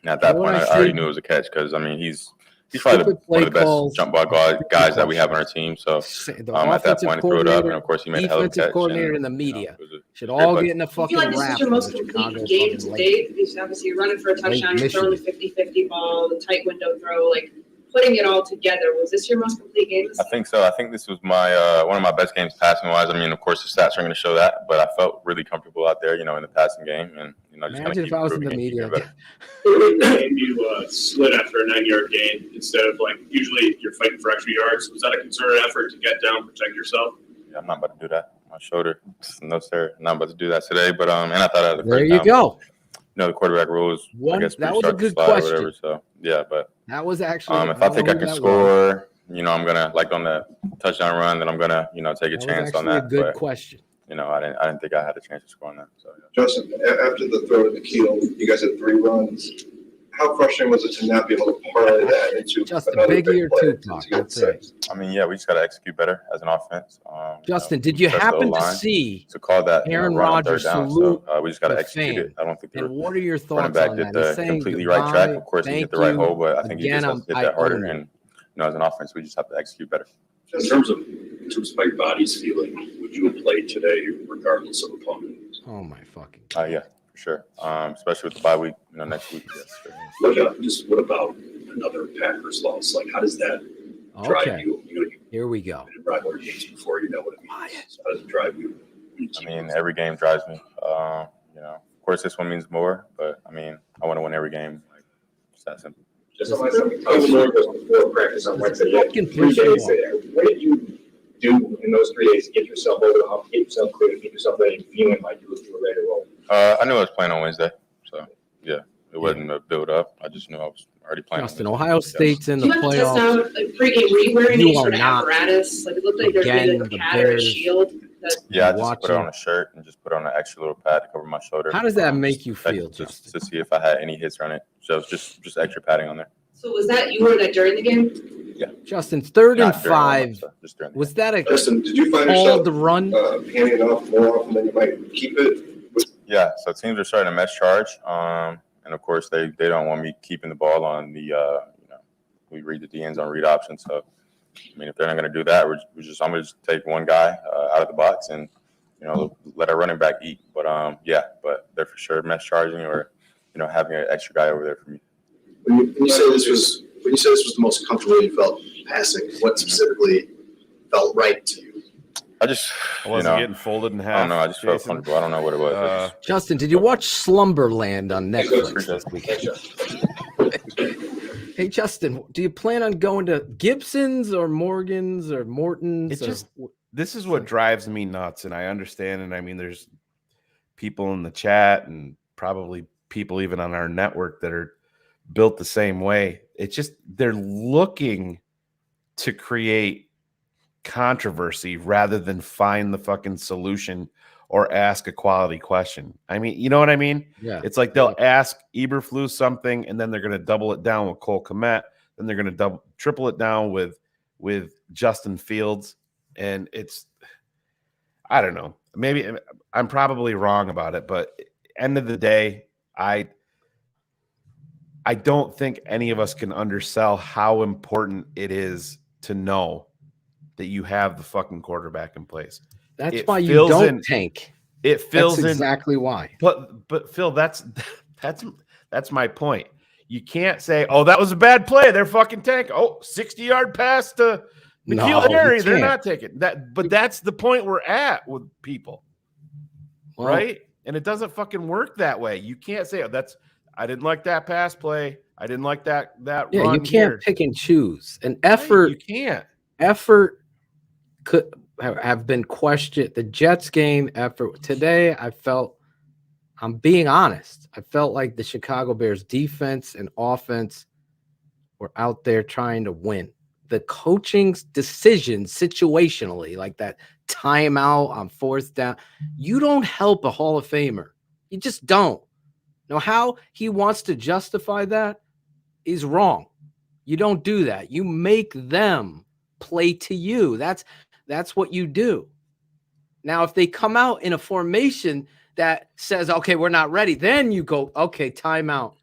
and at that point, I already knew it was a catch because he's probably one of the best jump ball guys that we have on our team. So at that point, I threw it up, and of course, he made a hell of a catch. Defensive coordinator in the media should all get in a I fucking feel like this rap. is your most complete game to date. Because obviously you're running for a touchdown, you're throwing the 50-50 ball, the tight window throw, like putting it all together. Was this your most complete game? I think so. I think this was my one of my best games passing wise. I mean, of course, the stats are going to show that, but I felt really comfortable out there, in the passing game, and just Imagine if I was in the media. And you slid after a 9-yard gain instead of usually you're fighting for extra yards. Was that a concerted effort to get down, protect yourself? Yeah, I'm not about to do that. My shoulder, no sir, I'm not about to do that today. But and I thought I had the There you go. The quarterback rule is I guess that was a good or question. whatever. So yeah, but that was actually. If I think I can score, I'm gonna on the touchdown run, then I'm gonna take a chance on that. A good question. I didn't think I had a chance to score on that. So yeah. Justin, after the throw to Nikhil, you guys had 3 runs. How frustrating was it to not be able to parlay that into Justin, big ear Tupac? That's it. I mean, yeah, we just got to execute better as an offense. Justin, did you happen to see to call that Aaron Rodgers salute? So we just got to execute it. I don't think and what are your thoughts back on did that? the completely right track. Of course, he hit the right hole, but I think he just has to hit that harder. And as an offense, we just have to execute better. In terms of Spike Body's feeling, would you have played today regardless of opponent? Oh my fucking. Yeah. Sure, especially with the bye week, next week. Yes, sure. What about another Packers loss? How does that drive you? Here we go. Rivalry games before you know what it means. How does it drive you? I mean, every game drives me. Of course, this one means more, but I mean, I want to win every game. It's that simple. Just on my second before practice on Wednesday. You had 3 days there. What did you do in those 3 days to get yourself over the hump, get yourself clear, get yourself ready, feeling like you were ready to roll? I knew I was playing on Wednesday, so yeah, it wasn't a build up. I just knew I was already playing. Justin, Ohio State's in the playoffs. Pregame, were you wearing any sort of apparatus? It looked like there was a pad or a shield. Yeah, I just put on a shirt and just put on an extra little pad to cover my shoulder. How does that make you feel, just to see if I had any hits on it? So just extra padding on there. So was that you wore that during the game? Yeah. Justin, 3rd and 5. Was that a Justin, did you find called run? Handing it off more often than you might keep it? Yeah, so teams are starting to mesh charge, and of course they don't want me keeping the ball on the we read the DNs on read options. So I mean, if they're not going to do that, I'm going to just take one guy out of the box and let our running back eat. But but they're for sure mesh charging or having an extra guy over there for me. When you say this was the most comfortable you felt passing, what specifically felt right to you? I wasn't getting folded in half. I don't know. I just felt comfortable. I don't know what it was. Justin, did you watch Slumberland on Netflix this weekend? Hey, Justin, do you plan on going to Gibson's or Morgan's or Morton's? This is what drives me nuts, and I understand. And I mean, there's people in the chat and probably people even on our network that are built the same way. It's just they're looking to create controversy rather than find the fucking solution or ask a quality question. I mean, you know what I mean? Yeah. It's like they'll ask Eberflus something and then they're going to double it down with Cole Kmet. Then they're going to triple it down with Justin Fields. And it's, I don't know, maybe I'm probably wrong about it, but end of the day, I don't think any of us can undersell how important it is to know that you have the fucking quarterback in place. That's why you don't tank. It fills in. That's exactly why. But Phil, that's my point. You can't say, "Oh, that was a bad play. They're fucking tank." Oh, 60-yard pass to N'Keal Harry. They're not taking that. But that's the point we're at with people, right? And it doesn't fucking work that way. You can't say, "Oh, I didn't like that pass play. I didn't like that run." You can't pick and choose. An effort. Right, you can't. Effort could have been questioned. The Jets game effort today, I'm being honest, I felt like the Chicago Bears defense and offense were out there trying to win. The coaching's decisions situationally, like that timeout on 4th down, you don't help a Hall of Famer. You just don't. Now, how he wants to justify that is wrong. You don't do that. You make them play to you. That's what you do. Now, if they come out in a formation that says, okay, we're not ready, then you go, okay, timeout,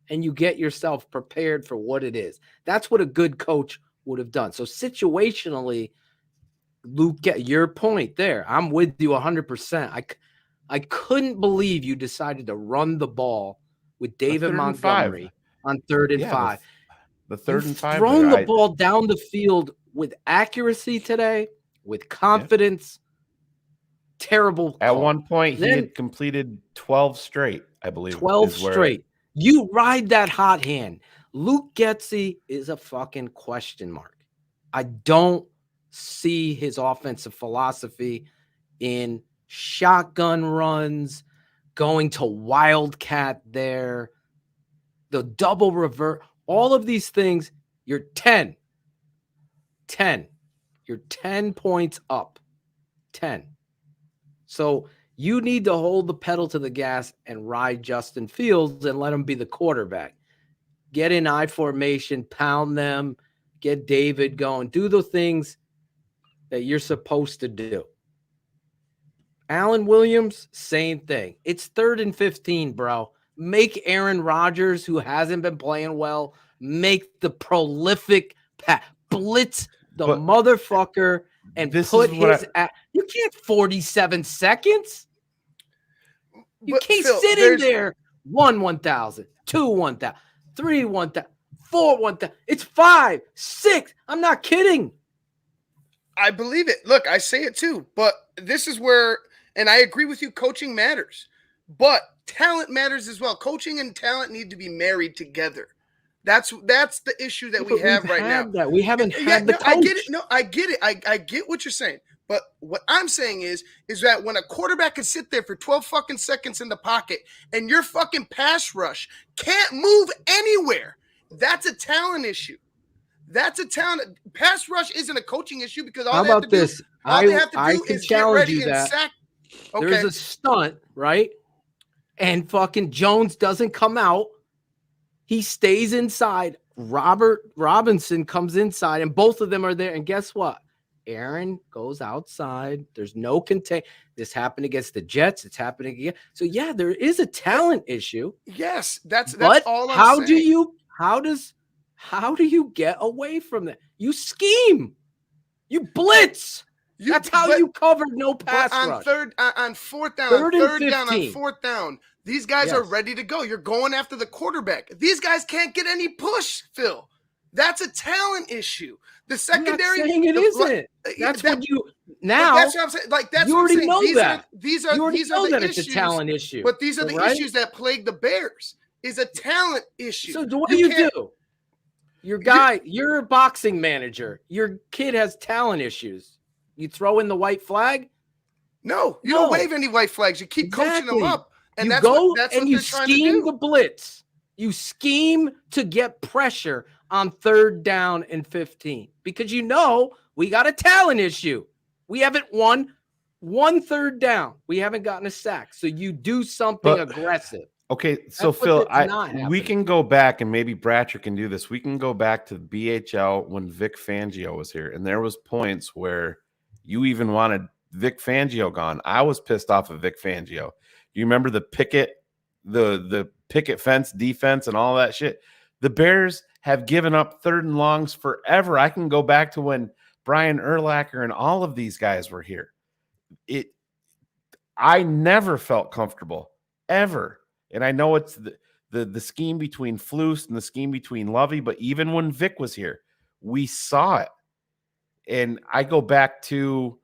and you get yourself prepared for what it is. That's what a good coach would have done. So situationally, Luke, get your point there. I'm with you 100%. I couldn't believe you decided to run the ball with David Montgomery on 3rd and 5. The 3rd and 5. Thrown the ball down the field with accuracy today, with confidence. Terrible call. At one point, he had completed 12 straight, I believe. 12 straight. You ride that hot hand. Luke Getsy is a fucking question mark. I don't see his offensive philosophy in shotgun runs, going to wildcat there, the double revert, all of these things. You're 10. You're 10 points up. 10. So you need to hold the pedal to the gas and ride Justin Fields and let him be the quarterback. Get in I formation, pound them, get David going, do the things that you're supposed to do. Allen Williams, same thing. It's 3rd and 15, bro. Make Aaron Rodgers, who hasn't been playing well, make the prolific blitz the motherfucker and put his you can't 47 seconds. You can't sit in there 1,000, 2 1,000, 3 1,000, 4 1,000. It's 5, 6. I'm not kidding. I believe it. Look, I say it too, but this is where, and I agree with you, coaching matters, but talent matters as well. Coaching and talent need to be married together. That's the issue that we have right now. We haven't had the coach. I get it. No, I get it. I get what you're saying. But what I'm saying is that when a quarterback can sit there for 12 fucking seconds in the pocket and your fucking pass rush can't move anywhere, that's a talent issue. That's a talent. Pass rush isn't a coaching issue because all they have to do is get ready and sack. Okay. There's a stunt, right? And fucking Jones doesn't come out. He stays inside. Robert Robinson comes inside, and both of them are there. And guess what? Aaron goes outside. There's no contain. This happened against the Jets. It's happening again. So yeah, there is a talent issue. Yes, that's but all I'm how saying. How do you get away from that? You scheme. You blitz. That's how you covered no pass rush. On 4th down, on 3rd down, on 4th down. These guys are ready to go. You're going after the quarterback. These guys can't get any push, Phil. That's a talent issue. The secondary. I'm not saying it isn't. That's what you now. That's what I'm saying. Like that's you what I'm already saying. know that. These are the issues. It's a talent issue. But these are the issues that plague the Bears. Is a talent issue. So what do you do? You're a boxing manager. Your kid has talent issues. You throw in the white flag? No, you don't wave any white flags. You keep coaching them up. And that's what you scheme the blitz. You scheme to get pressure on 3rd down and 15 because you know we got a talent issue. We haven't won 3rd down. We haven't gotten a sack. So you do something aggressive. Okay, so Phil, we can go back, and maybe Bratcher can do this. We can go back to BHL when Vic Fangio was here, and there was points where you even wanted Vic Fangio gone. I was pissed off of Vic Fangio. You remember the picket picket fence defense and all that shit. The Bears have given up 3rd and longs forever. I can go back to when Brian Urlacher and all of these guys were here. I never felt comfortable ever. And I know it's the scheme between Flus and the scheme between Lovey, but even when Vic was here, we saw it. And I go back to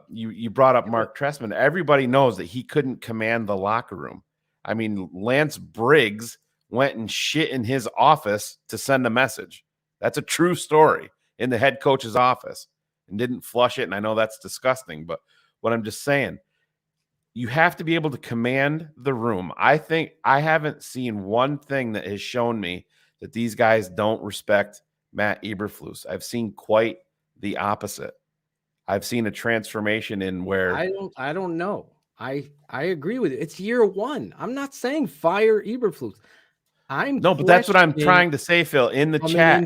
you brought up Mark Trestman. Everybody knows that he couldn't command the locker room. I mean, Lance Briggs went and shit in his office to send a message. That's a true story, in the head coach's office, and didn't flush it. And I know that's disgusting, but what I'm just saying, you have to be able to command the room. I think I haven't seen one thing that has shown me that these guys don't respect Matt Eberflus. I've seen quite the opposite. I've seen a transformation in where I don't know. I agree with you. It's year 1. I'm not saying fire Eberflus. But that's what I'm trying to say, Phil. In the chat,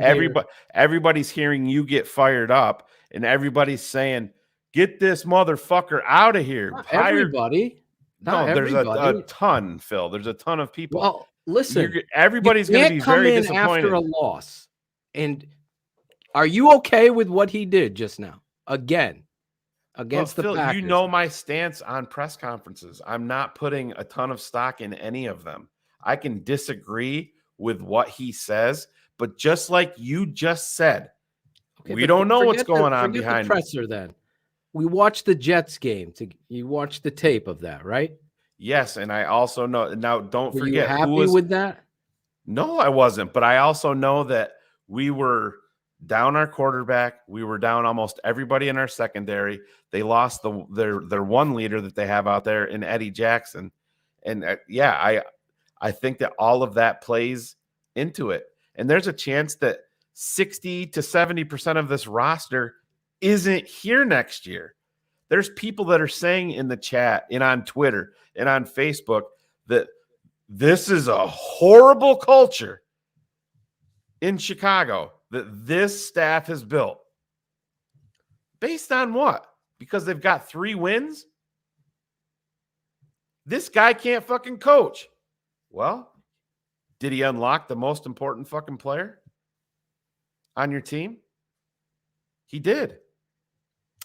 everybody's hearing you get fired up, and everybody's saying, "Get this motherfucker out of here." Not everybody. There's a ton, Phil. There's a ton of people. Well, listen, everybody's going to be very disappointed after a loss. And are you okay with what he did just now? Again, against the Phil, Packers. you know my stance on press conferences. I'm not putting a ton of stock in any of them. I can disagree with what he says, but just like you just said, we don't know what's going on behind the presser. Then we watched the Jets game. You watched the tape of that, right? Yes, and I also know now. Don't Were forget, you happy with that? No, I wasn't. But I also know that we were down our quarterback. We were down almost everybody in our secondary. They lost their one leader that they have out there in Eddie Jackson, and I think that all of that plays into it. And there's a chance that 60 to 70% of this roster isn't here next year. There's people that are saying in the chat and on Twitter and on Facebook that this is a horrible culture in Chicago that this staff has built. Based on what? Because they've got 3 wins? This guy can't fucking coach. Well, did he unlock the most important fucking player on your team? He did.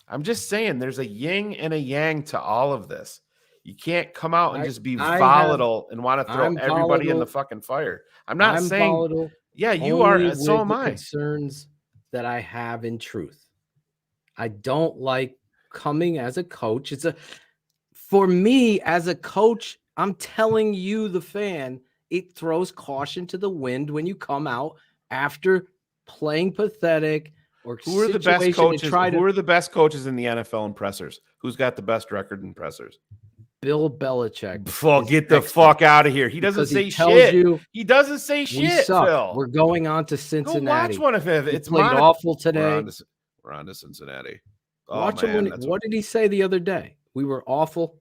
I'm just saying there's a yin and a yang to all of this. You can't come out and just be volatile and want to throw everybody in the fucking fire. I'm not saying volatile. Yeah, you are. So am I. Concerns that I have in truth. I don't like coming as a coach. For me as a coach, I'm telling you, the fan, it throws caution to the wind when you come out after playing pathetic or who are the best coaches? Who are the best coaches in the NFL in pressers? Who's got the best record in pressers? Bill Belichick. Get the fuck out of here. He doesn't say shit. He doesn't say shit, Phil. We're going on to Cincinnati. Go watch one of his. It's played awful today. We're on to Cincinnati. Watch him. What did he say the other day? We were awful.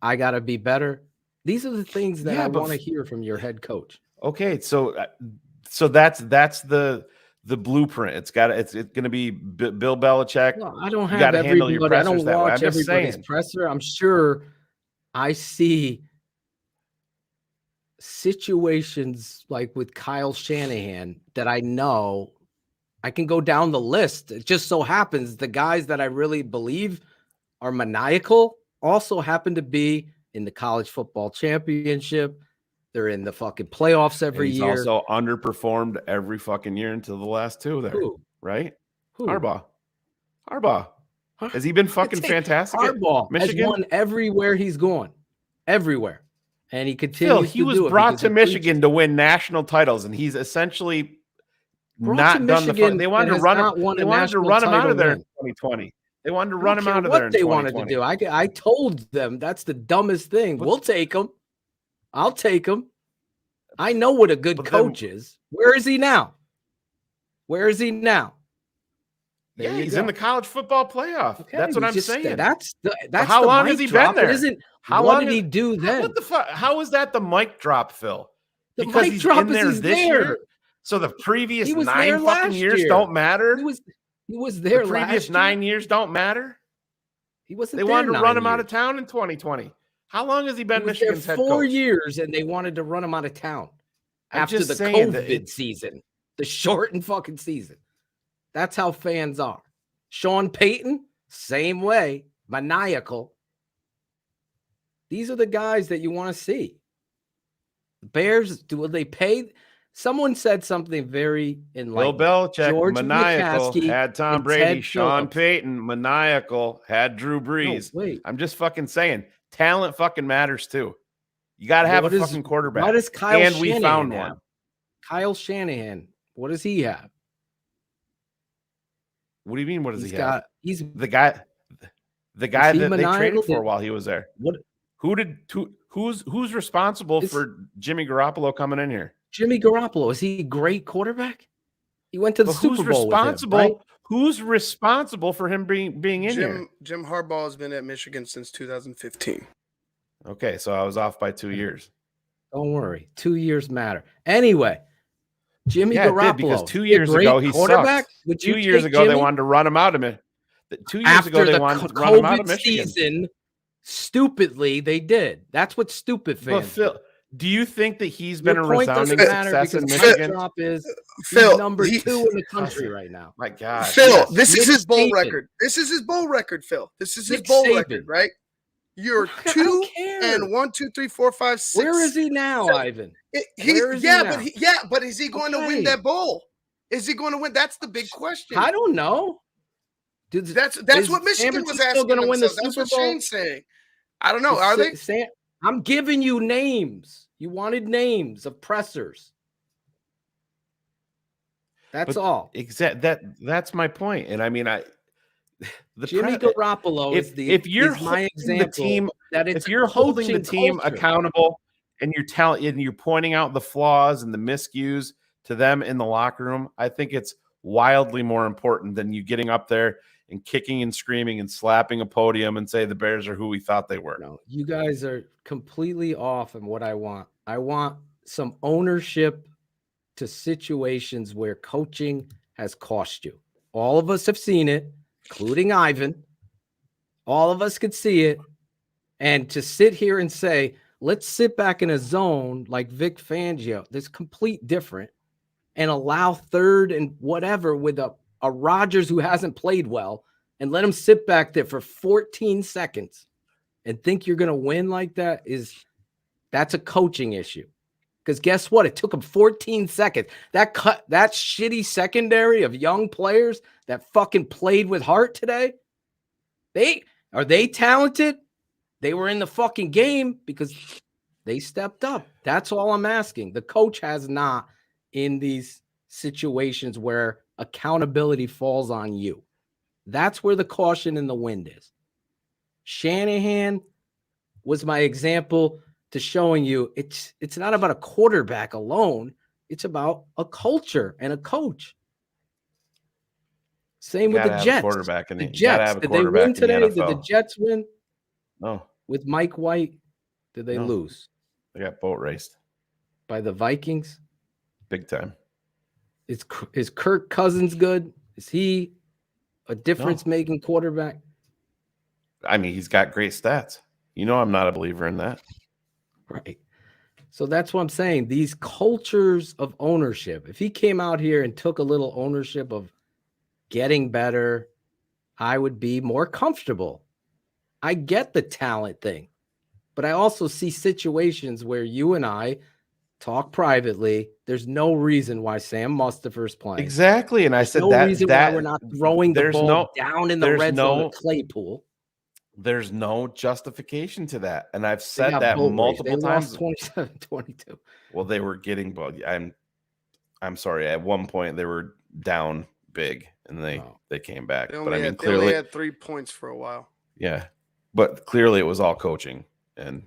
I got to be better. These are the things that I want to hear from your head coach. Okay, so that's the blueprint. It's going to be Bill Belichick. Well, I don't have everybody. I don't watch everybody's presser. I'm sure I see situations like with Kyle Shanahan that I know. I can go down the list. It just so happens the guys that I really believe are maniacal also happen to be in the college football championship. They're in the fucking playoffs every year. He's also underperformed every fucking year until the last 2 there. Right? Who? Harbaugh. Has he been fucking fantastic? Harbaugh has won everywhere he's gone. Everywhere. And he continues he was brought to Michigan to win national titles, and he's essentially not done the fun. They wanted to run him. They wanted to run him out of there in 2020. They wanted to run him out of there in 2020. What they wanted to do. I told them that's the dumbest thing. We'll take him. I'll take him. I know what a good coach is. Where is he now? Yeah, he's in the college football playoff. Okay, that's what I'm saying. That's how long has he been there? What did he do then? What the fuck? How is that the mic drop, Phil? Because he's in there this year. So the previous 9 fucking years don't matter. He was there. The previous 9 years don't matter. He wasn't. They wanted to run him out of town in 2020. How long has he been He was there Michigan's head 4 coach? years, and they wanted to run him out of town I'm after just the saying that COVID season, the shortened fucking season. That's how fans are. Sean Payton, same way, maniacal. These are the guys that you want to see. Bears, will they pay? Someone said something very Bill enlightening. Belichick, George maniacal, McCaskey had Tom and Brady. Ted Sean Phillips. Payton, maniacal, had Drew Brees. No, wait. I'm just fucking saying, talent fucking matters too. You got to have a fucking quarterback. Why does Kyle and Shanahan we found have? one. Kyle Shanahan, what does he have? What do you mean? What does He's he got- have? he's- the guy he that they maniacal? traded for while he was there. What? Who's responsible for Jimmy Garoppolo coming in here? Jimmy Garoppolo, is he a great quarterback? He went to the But Super who's Bowl responsible? with him, right? Who's responsible for him being in here? Jim Harbaugh has been at Michigan since 2015. Okay, so I was off by 2 years. Don't worry, 2 years matter. Anyway, Jimmy Yeah, Garoppolo, it did, because 2 is he a years great ago he quarterback? sucked. Would you 2 years take ago they Jimmy? wanted to run him out of it. 2 years After ago they the wanted to run him out of COVID Michigan. season, stupidly they did. That's what stupid But fans. Phil, do you think that he's been Your a point resounding doesn't matter success in because Michigan? Drop is Phil, he's number 2 in the country right now. My God, Phil, yes. this is Nick his bowl Saban. record. This is his bowl record, Phil. This is his Nick bowl Saban. record, right? You're I 2 don't care. and 1, 2, 3, 4, 5, 6. Where is he now, Ivan? Where is he yeah, now? but is he going to Okay. win that bowl? Is he going to win? That's the big question. I don't know. That's is what Michigan San was Francisco asking gonna win the themselves. That's Super what Bowl? Shane's saying. I don't know. Are they? I'm giving you names. You wanted names of pressers. That's all. That's my point. And I mean, Jimmy Garoppolo if is you're is my holding example the team, that it's if you're holding the coaching team culture. accountable and you're pointing out the flaws and the miscues to them in the locker room, I think it's wildly more important than you getting up there and kicking and screaming and slapping a podium and say the Bears are who we thought they were. No, you guys are completely off on what I want. I want some ownership to situations where coaching has cost you. All of us have seen it, including Ivan. All of us could see it. And to sit here and say, let's sit back in a zone like Vic Fangio, that's complete different, and allow third and whatever with a Rodgers who hasn't played well and let him sit back there for 14 seconds and think you're going to win like that's a coaching issue. Because guess what? It took him 14 seconds. That shitty secondary of young players that fucking played with heart today. Are they talented? They were in the fucking game because they stepped up. That's all I'm asking. The coach has not in these situations where accountability falls on you. That's where the caution in the wind is. Shanahan was my example to showing you it's not about a quarterback alone. It's about a culture and a coach. Same with the Jets. Quarterback the Jets. Did they win today? Did the Jets win? No. With Mike White, did they lose? They got boat raced by the Vikings. Big time. Is Kirk Cousins good? Is he a difference-making quarterback? I mean, he's got great stats. You know, I'm not a believer in that. Right. So that's what I'm saying. These cultures of ownership, if he came out here and took a little ownership of getting better, I would be more comfortable. I get the talent thing, but I also see situations where you and I talk privately. There's no reason why Sam Mustipher's playing. Exactly. And I said no reason why we're not throwing the ball down in the red zone of Claypool. There's no justification to that. And I've said that multiple times. 27-22. Well, they were getting I'm sorry. At one point they were down big and they came back. But I mean, clearly they only had 3 points for a while. Yeah. But clearly it was all coaching. And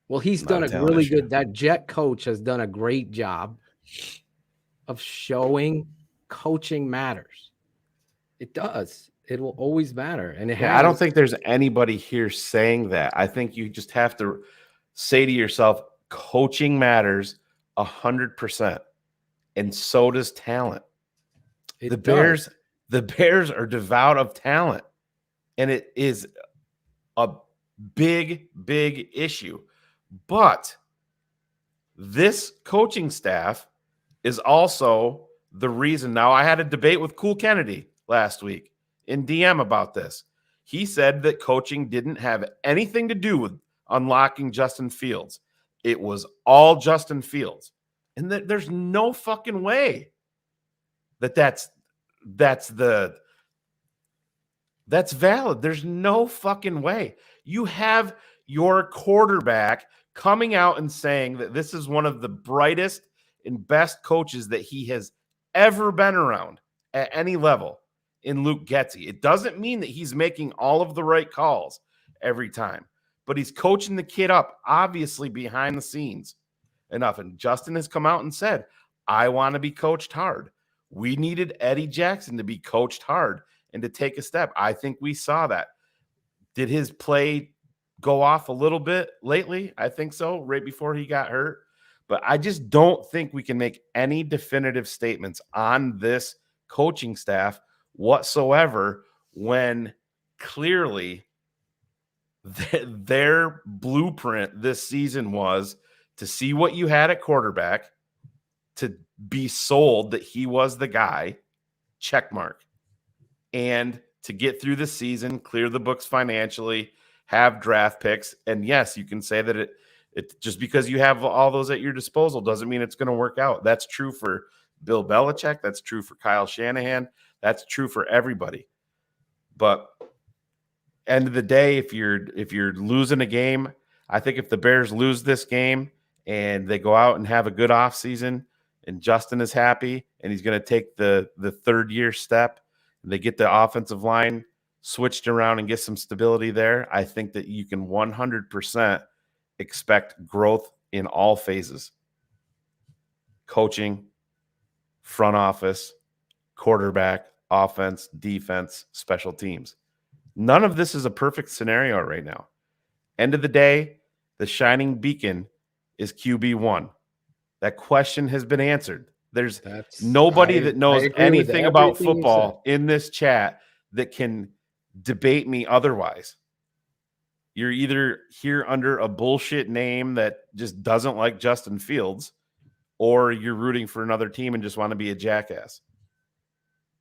well, he's done a really good, that Jet coach has done a great job of showing coaching matters. It does. It will always matter. And I don't think there's anybody here saying that. I think you just have to say to yourself, coaching matters 100%. And so does talent. The Bears are devout of talent. And it is Big issue. But this coaching staff is also the reason. Now, I had a debate with Cool Kennedy last week in DM about this. He said that coaching didn't have anything to do with unlocking Justin Fields. It was all Justin Fields. And there's no fucking way that's valid. There's no fucking way. You have your quarterback coming out and saying that this is one of the brightest and best coaches that he has ever been around at any level in Luke Getsy. It doesn't mean that he's making all of the right calls every time, but he's coaching the kid up, obviously behind the scenes enough. And Justin has come out and said, I want to be coached hard. We needed Eddie Jackson to be coached hard and to take a step. I think we saw that. Did his play go off a little bit lately? I think so, right before he got hurt. But I just don't think we can make any definitive statements on this coaching staff whatsoever when clearly their blueprint this season was to see what you had at quarterback, to be sold that he was the guy, check mark, and to get through the season, clear the books financially, have draft picks. And yes, you can say that it just because you have all those at your disposal doesn't mean it's going to work out. That's true for Bill Belichick. That's true for Kyle Shanahan. That's true for everybody. But end of the day, if you're losing a game, I think if the Bears lose this game and they go out and have a good offseason and Justin is happy and he's going to take the third year step and they get the offensive line switched around and get some stability there, I think that you can 100% expect growth in all phases. Coaching, front office, quarterback, offense, defense, special teams. None of this is a perfect scenario right now. End of the day, the shining beacon is QB1. That question has been answered. There's nobody that knows anything about football in this chat that can debate me otherwise. You're either here under a bullshit name that just doesn't like Justin Fields, or you're rooting for another team and just want to be a jackass.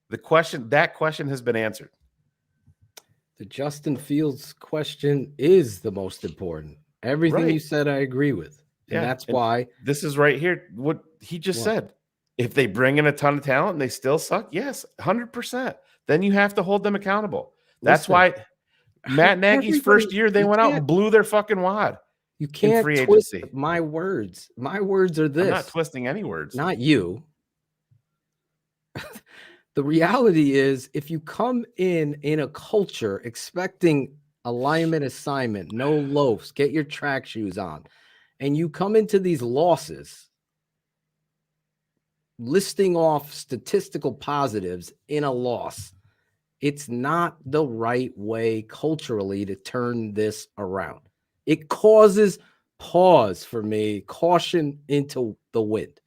That question has been answered. The Justin Fields question is the most important. Everything you said, I agree with. And that's why this is right here. What he just said. If they bring in a ton of talent and they still suck, yes, 100%. Then you have to hold them accountable. That's why Matt Nagy's first year, they went out and blew their fucking wad. You can't twist my words. My words are this. I'm not twisting any words. Not you. The reality is, if you come in a culture expecting alignment assignment, no loafs, get your track shoes on, and you come into these losses listing off statistical positives in a loss, it's not the right way culturally to turn this around. It causes pause for me, caution into the wind.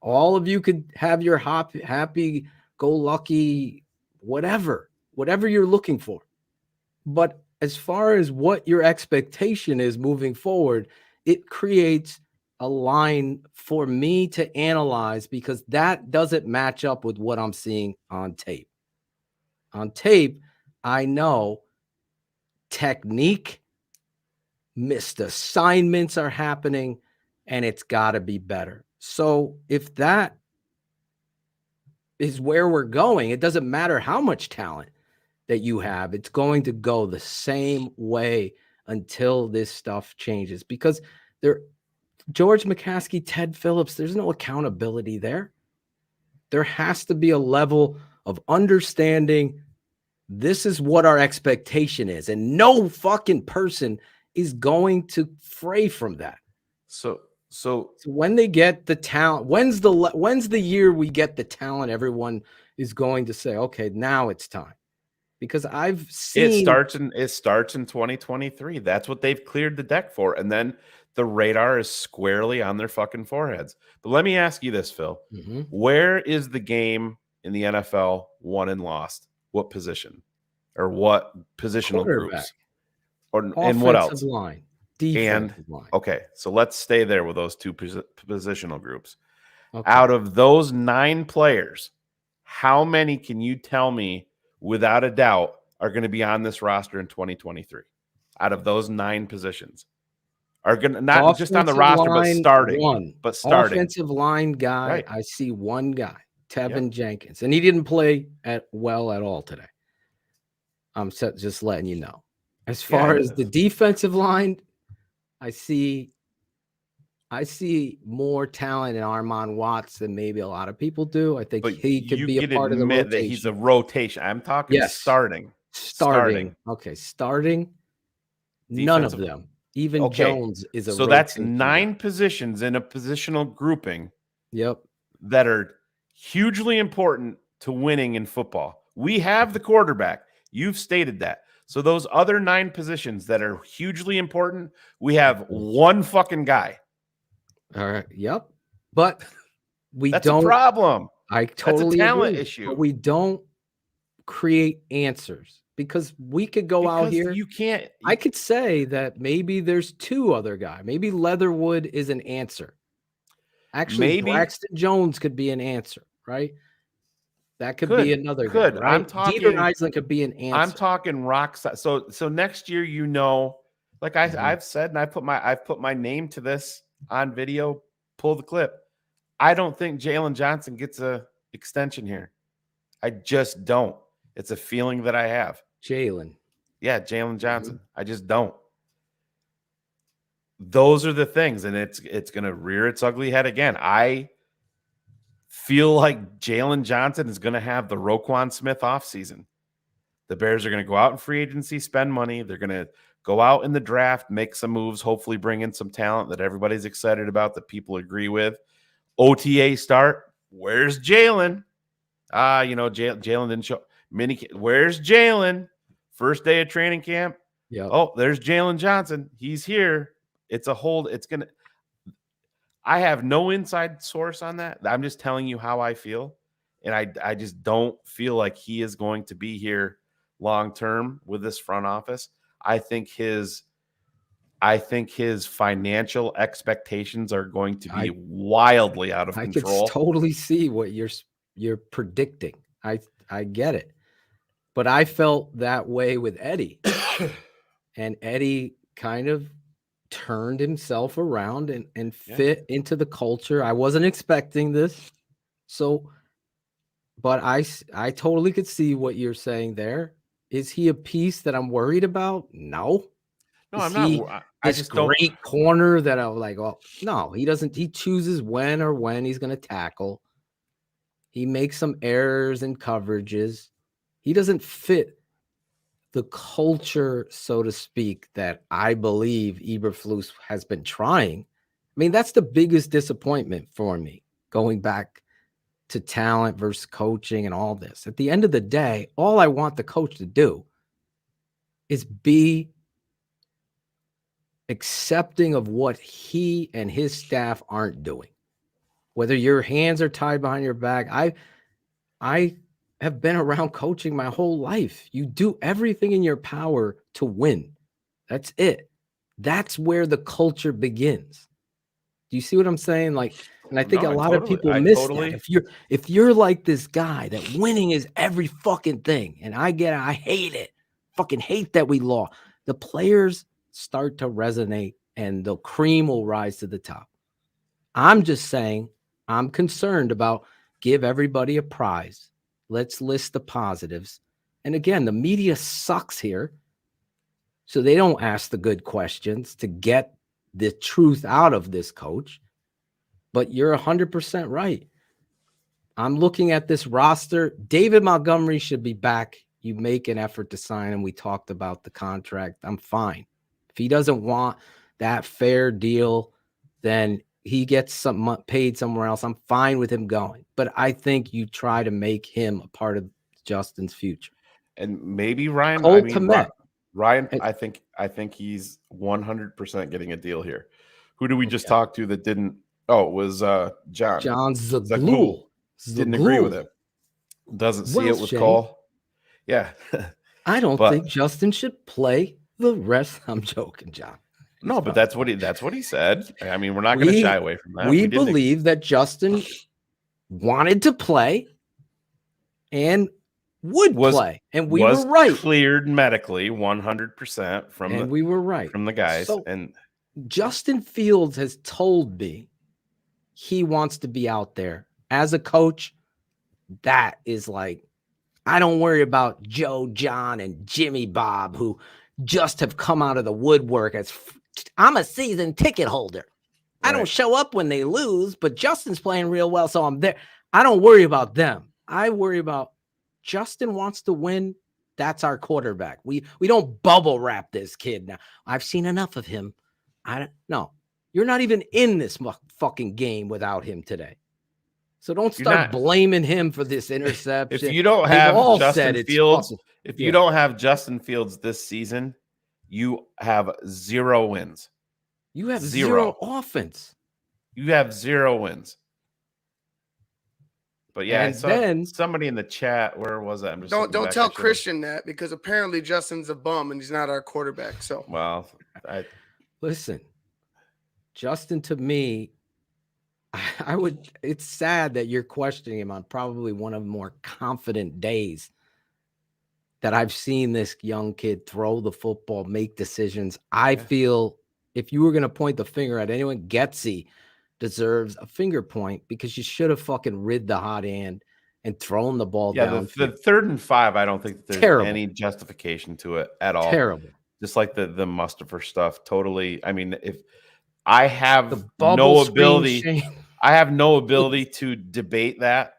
All of you could have your happy-go-lucky, whatever you're looking for. But as far as what your expectation is moving forward, it creates a line for me to analyze because that doesn't match up with what I'm seeing on tape. On tape, I know technique, missed assignments are happening, and it's got to be better. So if that is where we're going, it doesn't matter how much talent that you have. It's going to go the same way until this stuff changes because George McCaskey, Ted Phillips, there's no accountability there. There has to be a level of understanding this is what our expectation is, and no fucking person is going to fray from that. So when they get the talent, when's the year we get the talent everyone is going to say, okay, now it's time? Because I've seen it starts in 2023. That's what they've cleared the deck for. And then the radar is squarely on their fucking foreheads. But let me ask you this, Phil. Mm-hmm. Where is the game in the NFL won and lost? What position or what positional groups? And what else? Line, defensive line. Okay, so let's stay there with those two positional groups. Okay. Out of those 9 players, how many can you tell me without a doubt are going to be on this roster in 2023? Out of those 9 positions are going to not just on the roster, but starting. One. But starting. Offensive line guy, right. I see one guy, Tevin Jenkins, and he didn't play well at all today. I'm just letting you know. As far as the defensive line, I see more talent in Armon Watts than maybe a lot of people do. I think he could be a part of the rotation. That he's a rotation. I'm talking starting. Okay, starting. None of them. Even Jones is a so that's 9 positions in a positional grouping. Yep. That are hugely important to winning in football. We have the quarterback. You've stated that. So those other 9 positions that are hugely important, we have one fucking guy. All right. Yep. But That's a problem. I totally That's a talent agree, issue. But we don't create answers because we could go out here. You can't. I could say that maybe there's 2 other guys. Maybe Leatherwood is an answer. Actually, Braxton Jones could be an answer, right? That could be another guy, right? I'm talking Dieter Eisland could be an answer. I'm talking rock side. So next year, like I've said, and I've put my name to this on video. Pull the clip. I don't think Jalen Johnson gets a extension here. I just don't. It's a feeling that I have. Jalen Johnson. I just don't. Those are the things, and it's going to rear its ugly head again. I feel like Jalen Johnson is going to have the Roquan Smith offseason. The Bears are going to go out in free agency, spend money. They're going to go out in the draft, make some moves, hopefully bring in some talent that everybody's excited about, that people agree with. OTA start. Where's Jalen? Jalen didn't show. Where's Jalen? First day of training camp. Yeah. Oh, there's Jalen Johnson. He's here. It's a hold. I have no inside source on that. I'm just telling you how I feel. And I just don't feel like he is going to be here long term with this front office. I think his financial expectations are going to be wildly out of control. I can totally see what you're predicting. I get it. But I felt that way with Eddie. And Eddie kind of turned himself around and fit into the culture. I wasn't expecting this. But I totally could see what you're saying there. Is he a piece that I'm worried about? No. No, I'm not. I just great corner that I'm like, oh, no, he doesn't. He chooses when he's going to tackle. He makes some errors in coverages. He doesn't fit the culture, so to speak, that I believe Eberflus has been trying. I mean, that's the biggest disappointment for me, going back to talent versus coaching and all this. At the end of the day, all I want the coach to do is be accepting of what he and his staff aren't doing. Whether your hands are tied behind your back, I have been around coaching my whole life. You do everything in your power to win. That's it. That's where the culture begins. Do you see what I'm saying? Like, and I think a lot of people miss that. If you're like this guy that winning is every fucking thing, and I hate it. Fucking hate that we lost. The players start to resonate and the cream will rise to the top. I'm just saying, I'm concerned about give everybody a prize. Let's list the positives. And again, the media sucks here. So they don't ask the good questions to get the truth out of this coach. But you're 100% right. I'm looking at this roster. David Montgomery should be back. You make an effort to sign him. We talked about the contract. I'm fine. If he doesn't want that fair deal, then he gets paid somewhere else. I'm fine with him going. But I think you try to make him a part of Justin's future. And maybe Ryan. Ryan, I think he's 100% getting a deal here. Who do we just talk to that didn't? Oh, it was John. John Zaglul. Didn't agree with him. Doesn't see it with Cole. Yeah. I don't think Justin should play the rest. I'm joking, John. No, but that's what he said. I mean, we're not going to shy away from that. We believe that Justin wanted to play and would play, and we were right. Cleared medically 100% from we were right from the guys. So, and Justin Fields has told me he wants to be out there as a coach. That is like, I don't worry about Joe, John, and Jimmy Bob, who just have come out of the woodwork as I'm a season ticket holder. I don't show up when they lose, but Justin's playing real well, so I'm there. I don't worry about them. I worry about Justin wants to win. That's our quarterback. We don't bubble wrap this kid now. I've seen enough of him. No, you're not even in this fucking game without him today. So don't start blaming him for this interception. If you don't have Justin Fields, you don't have Justin Fields this season, you have 0 wins. You have zero offense. You have 0 wins. But yeah, and then somebody in the chat, where was that? Don't tell Christian that, because apparently Justin's a bum and he's not our quarterback. So listen, Justin, to me, I would. It's sad that you're questioning him on probably one of the more confident days that I've seen this young kid throw the football, make decisions. I feel if you were going to point the finger at anyone, Getsy deserves a finger point, because you should have fucking rid the hot hand and thrown the ball down. The 3rd and 5, I don't think there's any justification to it at all. Terrible. Just like the Mustafa stuff. Totally. I mean, if I have no ability, I have no ability to debate that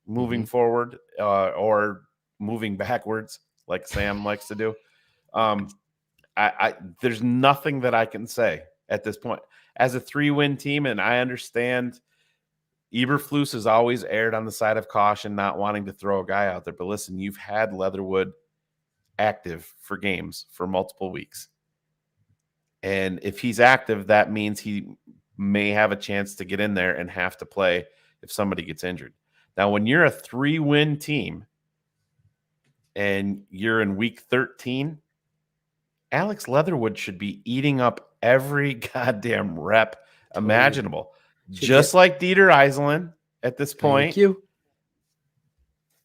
moving forward or moving backwards, like Sam likes to do. There's nothing that I can say at this point. As a 3-win team, and I understand Eberflus has always erred on the side of caution, not wanting to throw a guy out there. But listen, you've had Leatherwood active for games for multiple weeks. And if he's active, that means he may have a chance to get in there and have to play if somebody gets injured. Now, when you're a 3-win team and you're in week 13, Alex Leatherwood should be eating up every goddamn rep imaginable. Just like Dieter Eiselen at this point. Thank you.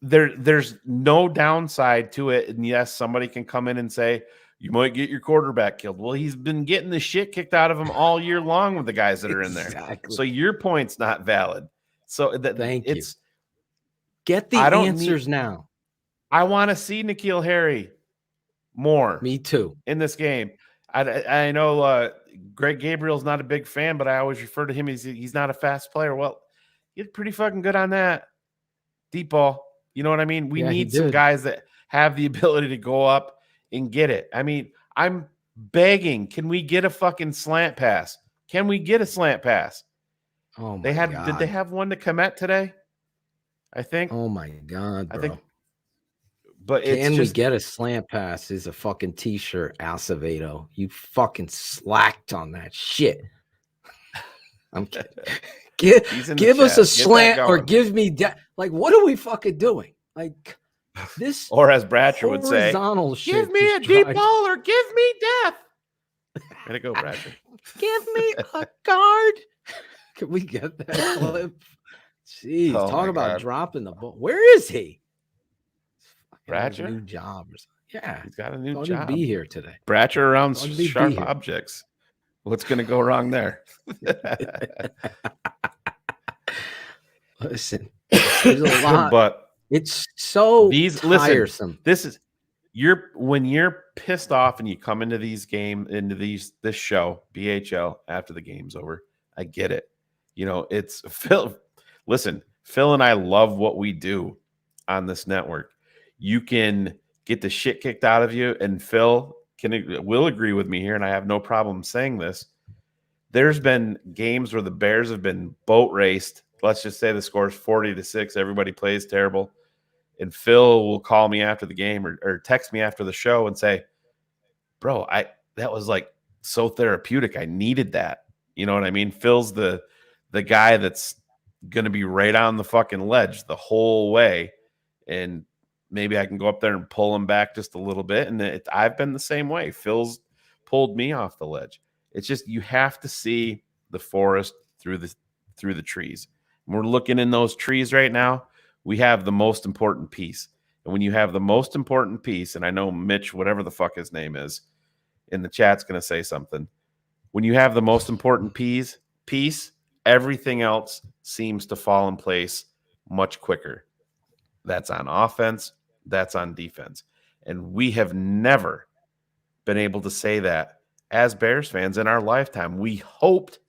There's no downside to it. And yes, somebody can come in and say, you might get your quarterback killed. Well, he's been getting the shit kicked out of him all year long with the guys that are in there. So your point's not valid. So thank you. Get the answers now. I want to see N'Keal Harry more. Me too. In this game. I know Greg Gabriel's not a big fan, but I always refer to him as he's not a fast player. Well, he's pretty fucking good on that deep ball. You know what I mean? We need some guys that have the ability to go up and get it. I mean, I'm begging. Can we get a fucking slant pass? Can we get a slant pass? Oh my God. Did they have one to Komet today? I think. Oh my God, bro. I think. But we get a slant pass is a fucking t-shirt, Acevedo. You fucking slacked on that shit. I'm kidding. Give us a slant or give me like, what are we fucking doing? Like this, or as Bratcher would say, give me a deep ball or give me death. Way to go, Bratcher. Give me a guard. Can we get that clip? Jeez, talk about dropping the ball. Where is he? Bratcher? New job or something. Yeah, he's got a new job. Be here today. Bratcher around sharp objects. What's going to go wrong there? Listen, there's a lot, but it's so tiresome. Listen, when you're pissed off and you come into this show, BHL, after the game's over. I get it. You know, it's Phil. Listen, Phil and I love what we do on this network. You can get the shit kicked out of you, and Phil will agree with me here, and I have no problem saying this. There's been games where the Bears have been boat raced. Let's just say the score is 40-6. Everybody plays terrible. And Phil will call me after the game or text me after the show and say, bro, that was like so therapeutic. I needed that. You know what I mean? Phil's the guy that's going to be right on the fucking ledge the whole way. And maybe I can go up there and pull him back just a little bit. And I've been the same way. Phil's pulled me off the ledge. It's just you have to see the forest through the trees. And we're looking in those trees right now. We have the most important piece. And when you have the most important piece, and I know Mitch, whatever the fuck his name is, in the chat's going to say something. When you have the most important piece, everything else seems to fall in place much quicker. That's on offense. That's on defense. And we have never been able to say that as Bears fans in our lifetime. We hoped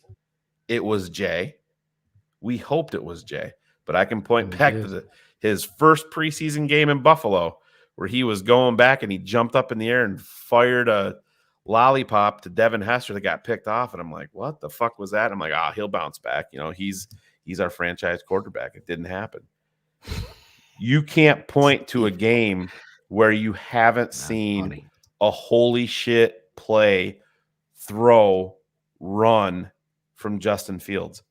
it was Jay. But I can point back to his first preseason game in Buffalo where he was going back and he jumped up in the air and fired a lollipop to Devin Hester that got picked off. And I'm like, what the fuck was that? I'm like, he'll bounce back. He's our franchise quarterback. It didn't happen. You can't point to a game where you haven't seen a holy shit play, throw, run from Justin Fields.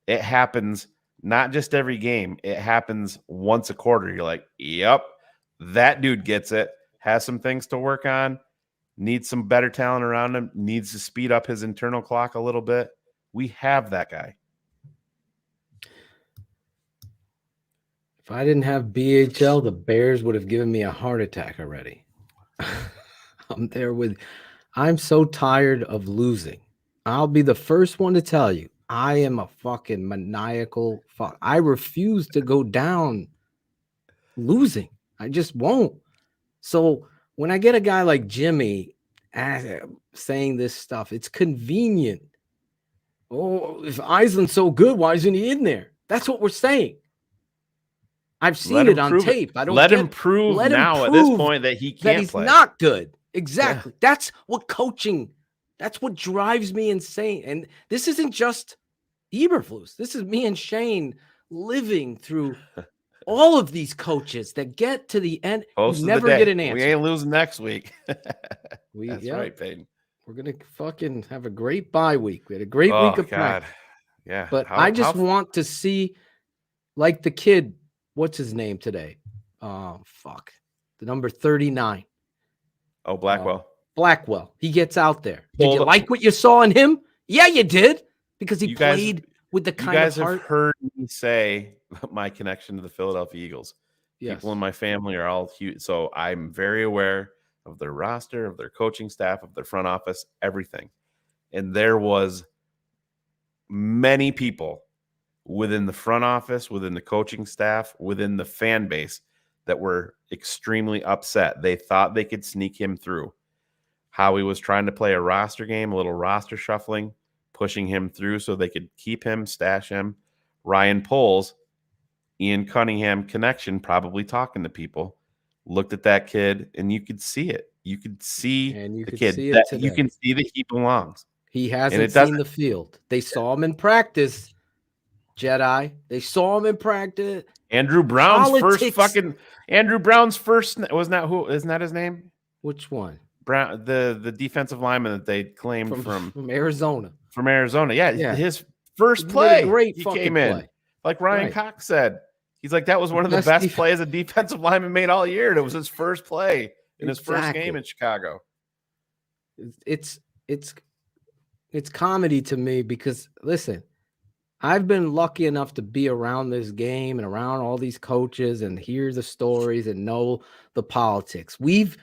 It happens not just every game. It happens once a quarter. You're like, yep, that dude gets it, has some things to work on, needs some better talent around him, needs to speed up his internal clock a little bit. We have that guy. If I didn't have BHL, the Bears would have given me a heart attack already. I'm so tired of losing. I'll be the first one to tell you, I am a fucking maniacal fuck. I refuse to go down losing. I just won't. So when I get a guy like Jimmy saying this stuff, it's convenient. Oh, if Eisland's so good, why isn't he in there? That's what we're saying. I've seen it on tape. I don't let him prove now at this point that he can't that he's play. Not good. Exactly. Yeah. That's what coaching. That's what drives me insane. And this isn't just Eberflus. This is me and Shane living through all of these coaches that get to the end. You never get an answer. We ain't losing next week. That's right, Peyton. We're gonna fucking have a great bye week. We had a great week of practice. Yeah. But I just want to see, like the kid. What's his name today? The number 39. Oh, Blackwell. Blackwell. He gets out there. Did you like what you saw in him? Yeah, you did. Because he played with the kind of heart. You guys have heard me say my connection to the Philadelphia Eagles. Yes. People in my family are all huge. So I'm very aware of their roster, of their coaching staff, of their front office, everything. And there was many people within the front office, within the coaching staff, within the fan base that were extremely upset. They thought they could sneak him through. Howie was trying to play a roster game, a little roster shuffling, pushing him through so they could keep him, stash him. Ryan Poles, Ian Cunningham connection, probably talking to people, looked at that kid, and you could see it. You could see the kid. You can see that he belongs. He hasn't seen the field. They saw him in practice. Jedi. They saw him in practice. Andrew Brown's first isn't that his name? Which one? Brown, the defensive lineman that they claimed from Arizona. From Arizona. Yeah. His first play. He came in. Like Ryan Cox said. He's like, that was one of the best plays a defensive lineman made all year. And it was his first play in his first game in Chicago. It's comedy to me because listen, I've been lucky enough to be around this game and around all these coaches and hear the stories and know the politics. We've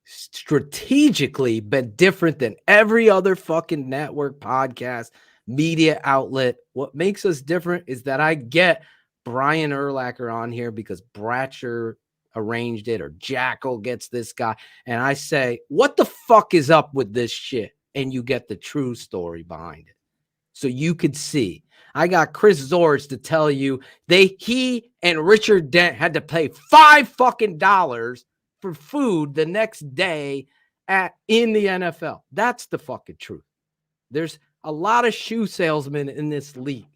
strategically been different than every other fucking network, podcast, media outlet. What makes us different is that I get Brian Urlacher on here because Bratcher arranged it or Jackal gets this guy. And I say, what the fuck is up with this shit? And you get the true story behind it. So you could see. I got Chris Zords to tell you he and Richard Dent had to pay $5 for food the next day in the NFL. That's the fucking truth. There's a lot of shoe salesmen in this league.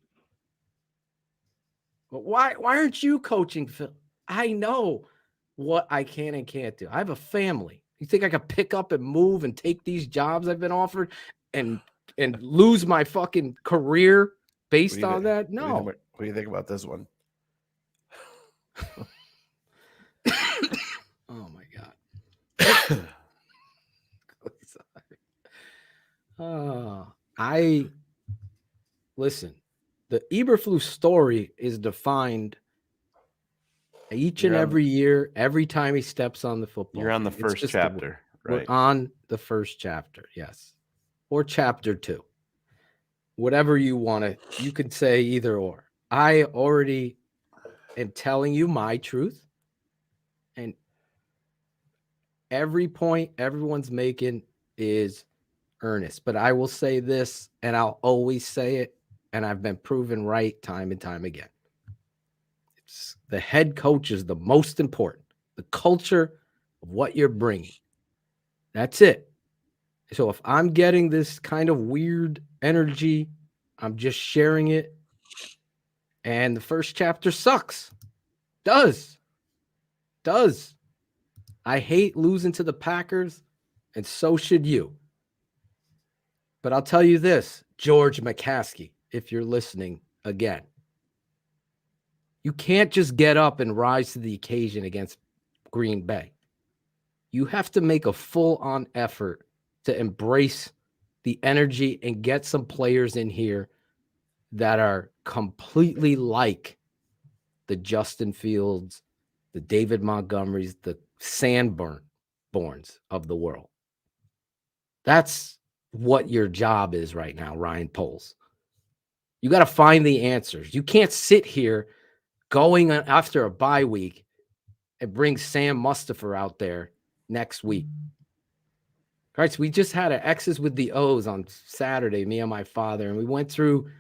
But why aren't you coaching, Phil? I know what I can and can't do. I have a family. You think I could pick up and move and take these jobs I've been offered and lose my fucking career based on that? No. What do you think about this one? Oh my God. Listen, the Eberflus story is defined each and every year, every time he steps on the football. You're on the field. first chapter, We're right? on the first chapter, yes. Or chapter 2. Whatever you want to, you could say either or. I already am telling you my truth. And every point everyone's making is earnest. But I will say this, and I'll always say it, and I've been proven right time and time again. It's the head coach is the most important. The culture of what you're bringing. That's it. So if I'm getting this kind of weird energy, I'm just sharing it. And the first chapter sucks. Does. I hate losing to the Packers, and so should you. But I'll tell you this, George McCaskey, if you're listening again, you can't just get up and rise to the occasion against Green Bay. You have to make a full-on effort to embrace the energy and get some players in here that are completely like the Justin Fields, the David Montgomerys, the Sanborns of the world. That's what your job is right now, Ryan Poles. You got to find the answers. You can't sit here going after a bye week and bring Sam Mustipher out there next week. All right, so we just had an X's with the O's on Saturday, me and my father, and we went through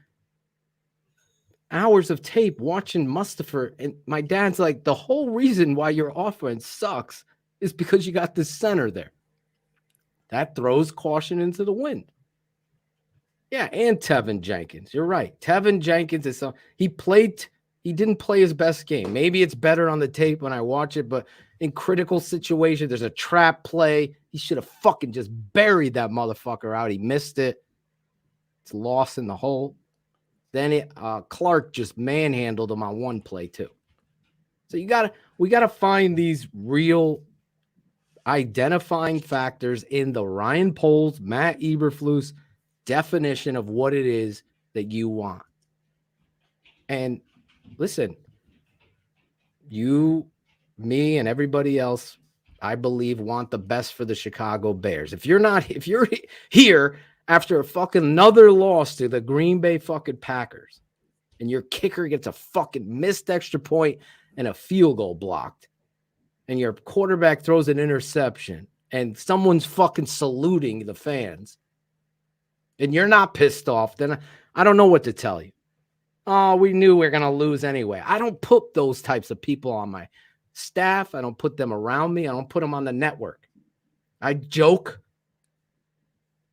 hours of tape watching Mustipher, and my dad's like, the whole reason why your offense sucks is because you got this center there. That throws caution into the wind. Yeah, and Tevin Jenkins. You're right. Tevin Jenkins is he didn't play his best game. Maybe it's better on the tape when I watch it, but in critical situations, there's a trap play. He should have fucking just buried that motherfucker out. He missed it. It's lost in the hole. Then Clark just manhandled him on one play too. So we gotta find these real identifying factors in the Ryan Poles, Matt Eberflus definition of what it is that you want. And listen, you, me, and everybody else, I believe, want the best for the Chicago Bears. If you're here after a fucking another loss to the Green Bay fucking Packers, and your kicker gets a fucking missed extra point and a field goal blocked, and your quarterback throws an interception, and someone's fucking saluting the fans, and you're not pissed off, then I don't know what to tell you. Oh, we knew we were going to lose anyway. I don't put those types of people on my staff. I don't put them around me. I don't put them on the network. I joke.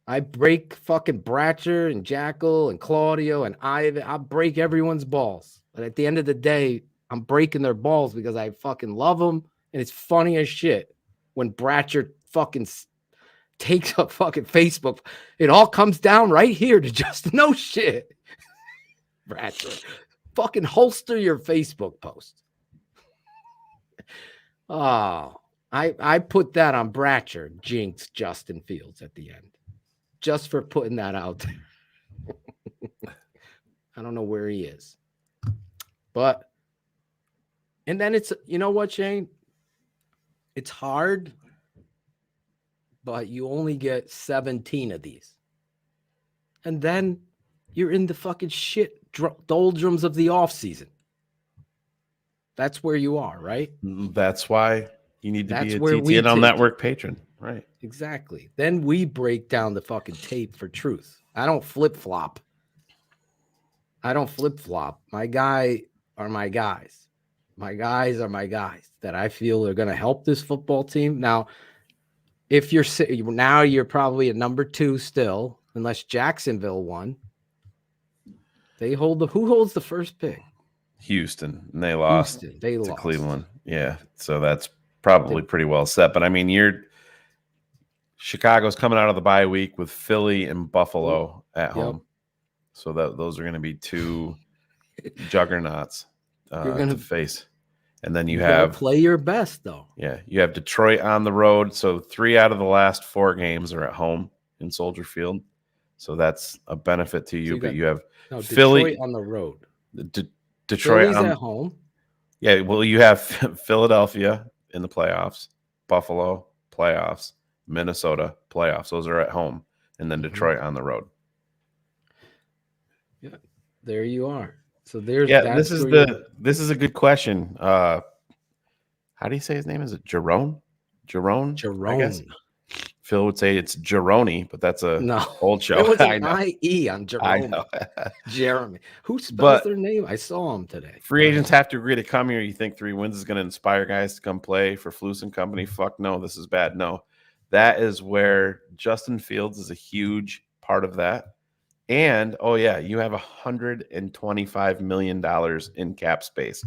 I break fucking Bratcher and Jackal and Claudio and Ivan. I break everyone's balls. But at the end of the day, I'm breaking their balls because I fucking love them. And it's funny as shit when Bratcher fucking takes up fucking Facebook. It all comes down right here to just no shit. Bratcher, fucking holster your Facebook post. Oh, I put that on Bratcher, jinx Justin Fields at the end. Just for putting that out there. I don't know where he is. But, and then it's, you know what, Shane? It's hard, but you only get 17 of these. And then you're in the fucking shit doldrums of the offseason. That's where you are, right? That's why you need to be a TTNL Network patron. Right. Exactly. Then we break down the fucking tape for truth. I don't flip-flop. My guy are my guys. My guys are my guys that I feel are going to help this football team. Now, if you're probably at number 2 still, unless Jacksonville won. Who holds the first pick? Houston, and they lost to Cleveland. Yeah, so that's probably pretty well set. But I mean, Chicago's coming out of the bye week with Philly and Buffalo at home, so those are going to be 2 juggernauts to face. And then you gotta have play your best, though. Yeah, you have Detroit on the road. So 3 out of the last 4 games are at home in Soldier Field. So that's a benefit to you. But you have Philly Detroit on the road. Detroit Philly's at home. Yeah, well, you have Philadelphia in the playoffs, Buffalo playoffs, Minnesota playoffs. Those are at home, and then Detroit on the road. Yeah, there you are. So there's this is a good question. How do you say his name? Is it Jerome? I guess. Phil would say it's Jeroni, but that's a old show. It was I an know. IE on Jerome. I know. Jeremy. Who spells their name? I saw him today. Free agents have to agree to come here. You think 3 wins is going to inspire guys to come play for Flus and company? Fuck no, this is bad. No. That is where Justin Fields is a huge part of that. And, you have $125 million in cap space.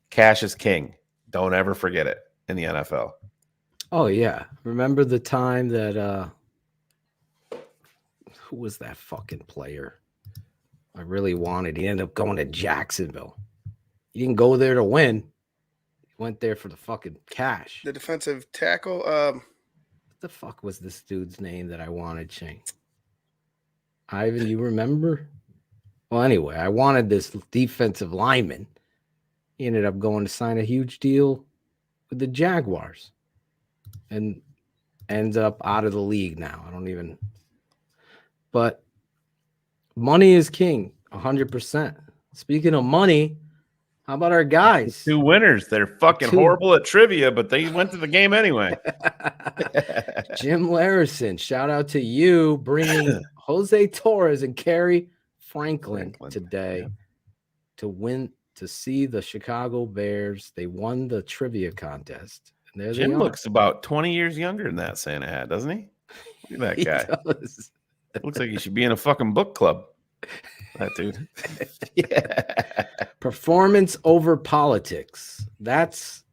Cash is king. Don't ever forget it in the NFL. Oh, yeah. Remember the time that who was that fucking player I really wanted? He ended up going to Jacksonville. He didn't go there to win. He went there for the fucking cash. The defensive tackle. What the fuck was this dude's name that I wanted, Shane? Ivan, you remember? Well, anyway, I wanted this defensive lineman. He ended up going to sign a huge deal with the Jaguars and ends up out of the league now. But money is king, 100%. Speaking of money, how about our guys? 2 winners. They're fucking horrible at trivia, but they went to the game anyway. Jim Larison, shout out to you, bringing Jose Torres and Kerry Franklin today to see the Chicago Bears. They won the trivia contest. And there Jim they are. looks about 20 years younger than that Santa hat, doesn't he? Look at that guy. Does. Looks like he should be in a fucking book club. That dude. Performance over politics. That's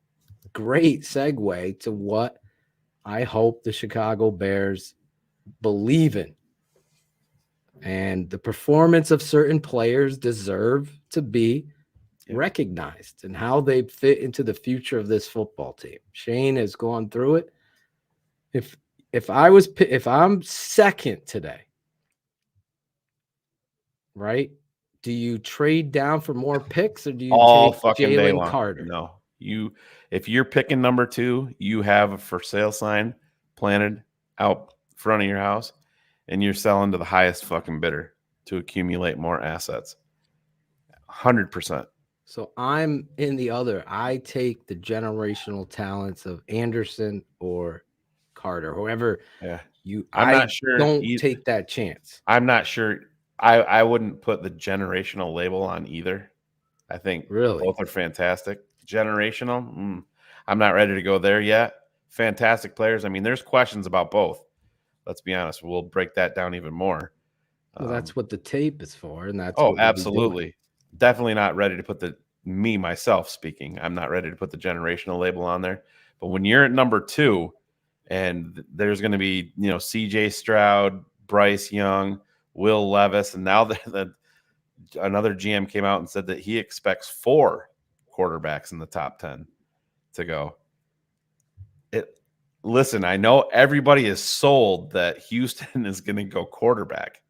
great segue to what I hope the Chicago Bears believe in. And the performance of certain players deserve to be recognized and how they fit into the future of this football team. Shane has gone through it. If I'm second today, right? Do you trade down for more picks or do you all take fucking day Jalen long? Carter? No, if you're picking number 2, you have a for sale sign planted out front of your house, and you're selling to the highest fucking bidder to accumulate more assets. 100%. So I'm in the other. I take the generational talents of Anderson or Carter, whoever. Yeah, I'm not sure. Don't take that chance. I'm not sure. I wouldn't put the generational label on either. I think both are fantastic. Generational, I'm not ready to go there yet. Fantastic players. I mean, there's questions about both. Let's be honest. We'll break that down even more. Well, that's what the tape is for, and that's absolutely. Definitely not ready to put myself speaking. I'm not ready to put the generational label on there. But when you're at number 2, and there's going to be C.J. Stroud, Bryce Young, Will Levis, and now another GM came out and said that he expects 4 quarterbacks in the top 10 to go. Listen, I know everybody is sold that Houston is going to go quarterback.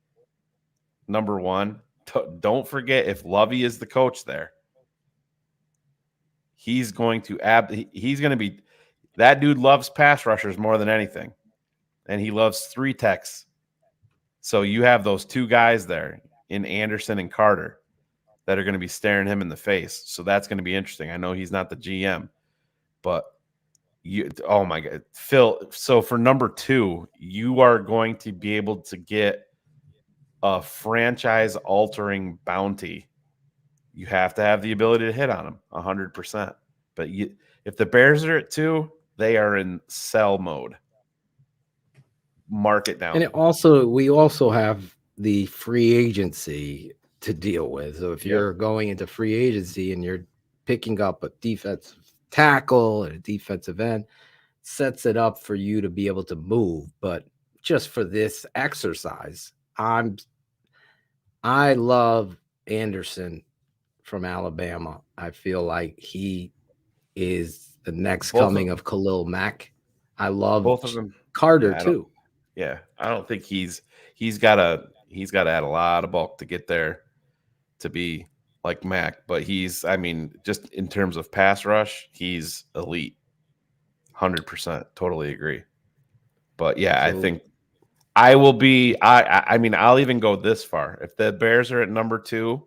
Number 1, don't forget if Lovey is the coach there, he's going to be. That dude loves pass rushers more than anything, and he loves 3 techs. So you have those 2 guys there in Anderson and Carter that are going to be staring him in the face. So that's going to be interesting. I know he's not the GM, but oh my God, Phil. So for number 2, you are going to be able to get a franchise altering bounty. You have to have the ability to hit on him 100%. But if the Bears are at 2, they are in sell mode. Mark it down. And we also have the free agency to deal with. So if you're going into free agency and you're picking up a defensive tackle and a defensive end, sets it up for you to be able to move. But just for this exercise, I love Anderson from Alabama. I feel like he is the next Both coming of Khalil Mack. I love both of them. Carter Yeah, too. Yeah, I don't think he's got to add a lot of bulk to get there to be like Mac, but I mean, just in terms of pass rush, he's elite. 100%, totally agree. But yeah, I think I will be. I mean, I'll even go this far. If the Bears are at number 2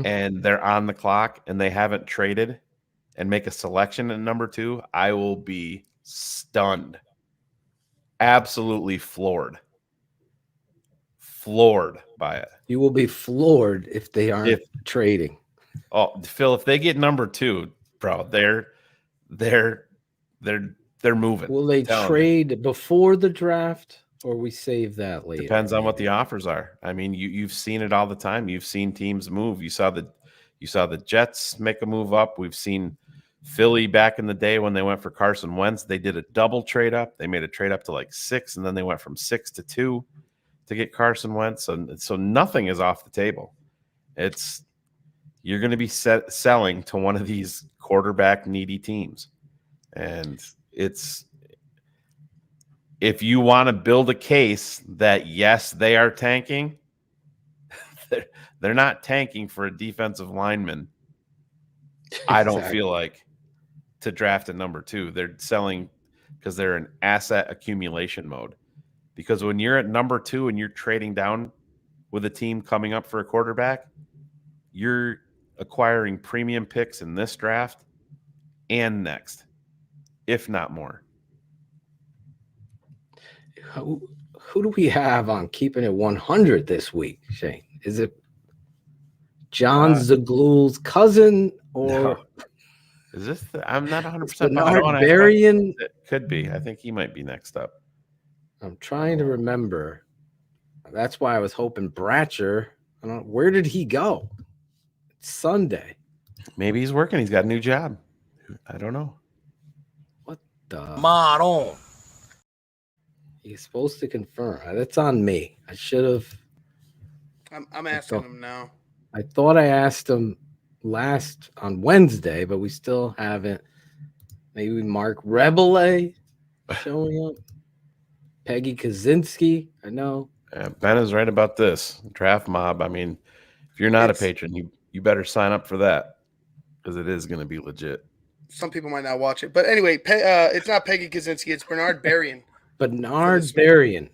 and they're on the clock and they haven't traded and make a selection at number 2, I will be stunned, absolutely floored by it. You will be floored if they aren't trading. Oh, Phil, if they get number 2, bro, they're moving. Will they trade before the draft, or we save that later? Depends on what the offers are. I mean, you've seen it all the time. You've seen teams move. You saw the Jets make a move up. We've seen Philly back in the day when they went for Carson Wentz. They did a double trade up. They made a trade up to like 6, and then they went from 6 to 2 to get Carson Wentz. So nothing is off the table. You're going to be selling to one of these quarterback needy teams. And if you want to build a case that, yes, they are tanking, they're not tanking for a defensive lineman. I don't feel like to draft a number 2. They're selling because they're in asset accumulation mode. Because when you're at number 2 and you're trading down with a team coming up for a quarterback, you're acquiring premium picks in this draft and next, if not more. Who do we have on keeping it 100 this week, Shane? Is it John Zaglul's cousin or no. Is this? I'm not 100%. Bernard Berrien? It could be. I think he might be next up. I'm trying to remember. That's why I was hoping Bratcher. I don't know, where did he go? It's Sunday. Maybe he's working. He's got a new job. I don't know. What the model? He's supposed to confirm. That's on me. I should have. I'm asking him now. I thought I asked him last on Wednesday, but we still haven't. Maybe Mark Rebele showing up. Peggy Kaczynski. I know. Ben is right about this. Draft mob. I mean, if you're not a patron, you better sign up for that because it is going to be legit. Some people might not watch it. But anyway, it's not Peggy Kaczynski. It's Bernard Berrien. Bernard Berrien.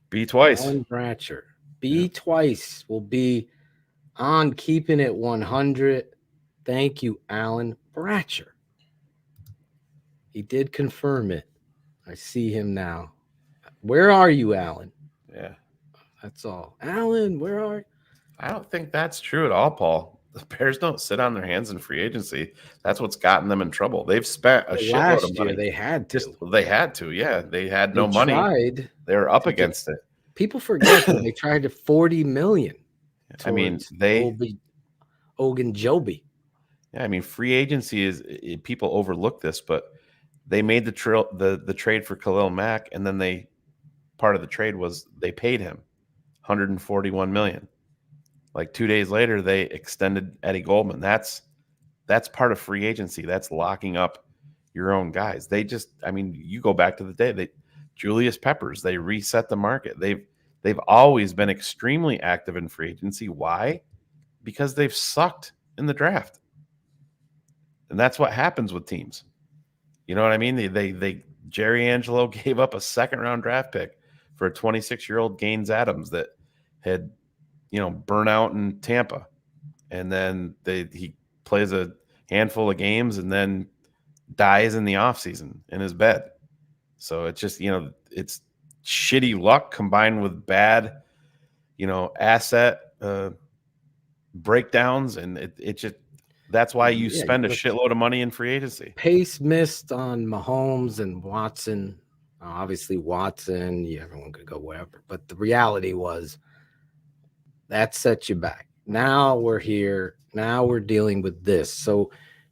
B twice. Alan Bratcher. B twice will be on keeping it 100. Thank you, Alan Bratcher. He did confirm it. I see him now. Where are you, Alan? Yeah. That's all. Alan, where are you? I don't think that's true at all, Paul. The Bears don't sit on their hands in free agency. That's what's gotten them in trouble. They've spent a shitload of money. They had to. They had to, yeah. They had no money. They were up against it. People forget that they tried to $40 million. I mean, Ogunjobi. Yeah, I mean, free agency people overlook this, but they made the trade for Khalil Mack, and then part of the trade was they paid him $141 million. Like 2 days later, they extended Eddie Goldman. That's part of free agency. That's locking up your own guys. You go back to the day Julius Peppers, they reset the market. They've always been extremely active in free agency. Why? Because they've sucked in the draft. And that's what happens with teams. You know what I mean? Jerry Angelo gave up a second-round draft pick for a 26-year-old Gaines Adams that had, burn out in Tampa. And then he plays a handful of games and then dies in the offseason in his bed. So it's just, it's shitty luck combined with bad, asset breakdowns. And it just, that's why you spend a shitload of money in free agency. Pace missed on Mahomes and Watson. Obviously, Watson, everyone could go wherever. But the reality was that set you back. Now we're here. Now we're dealing with this. So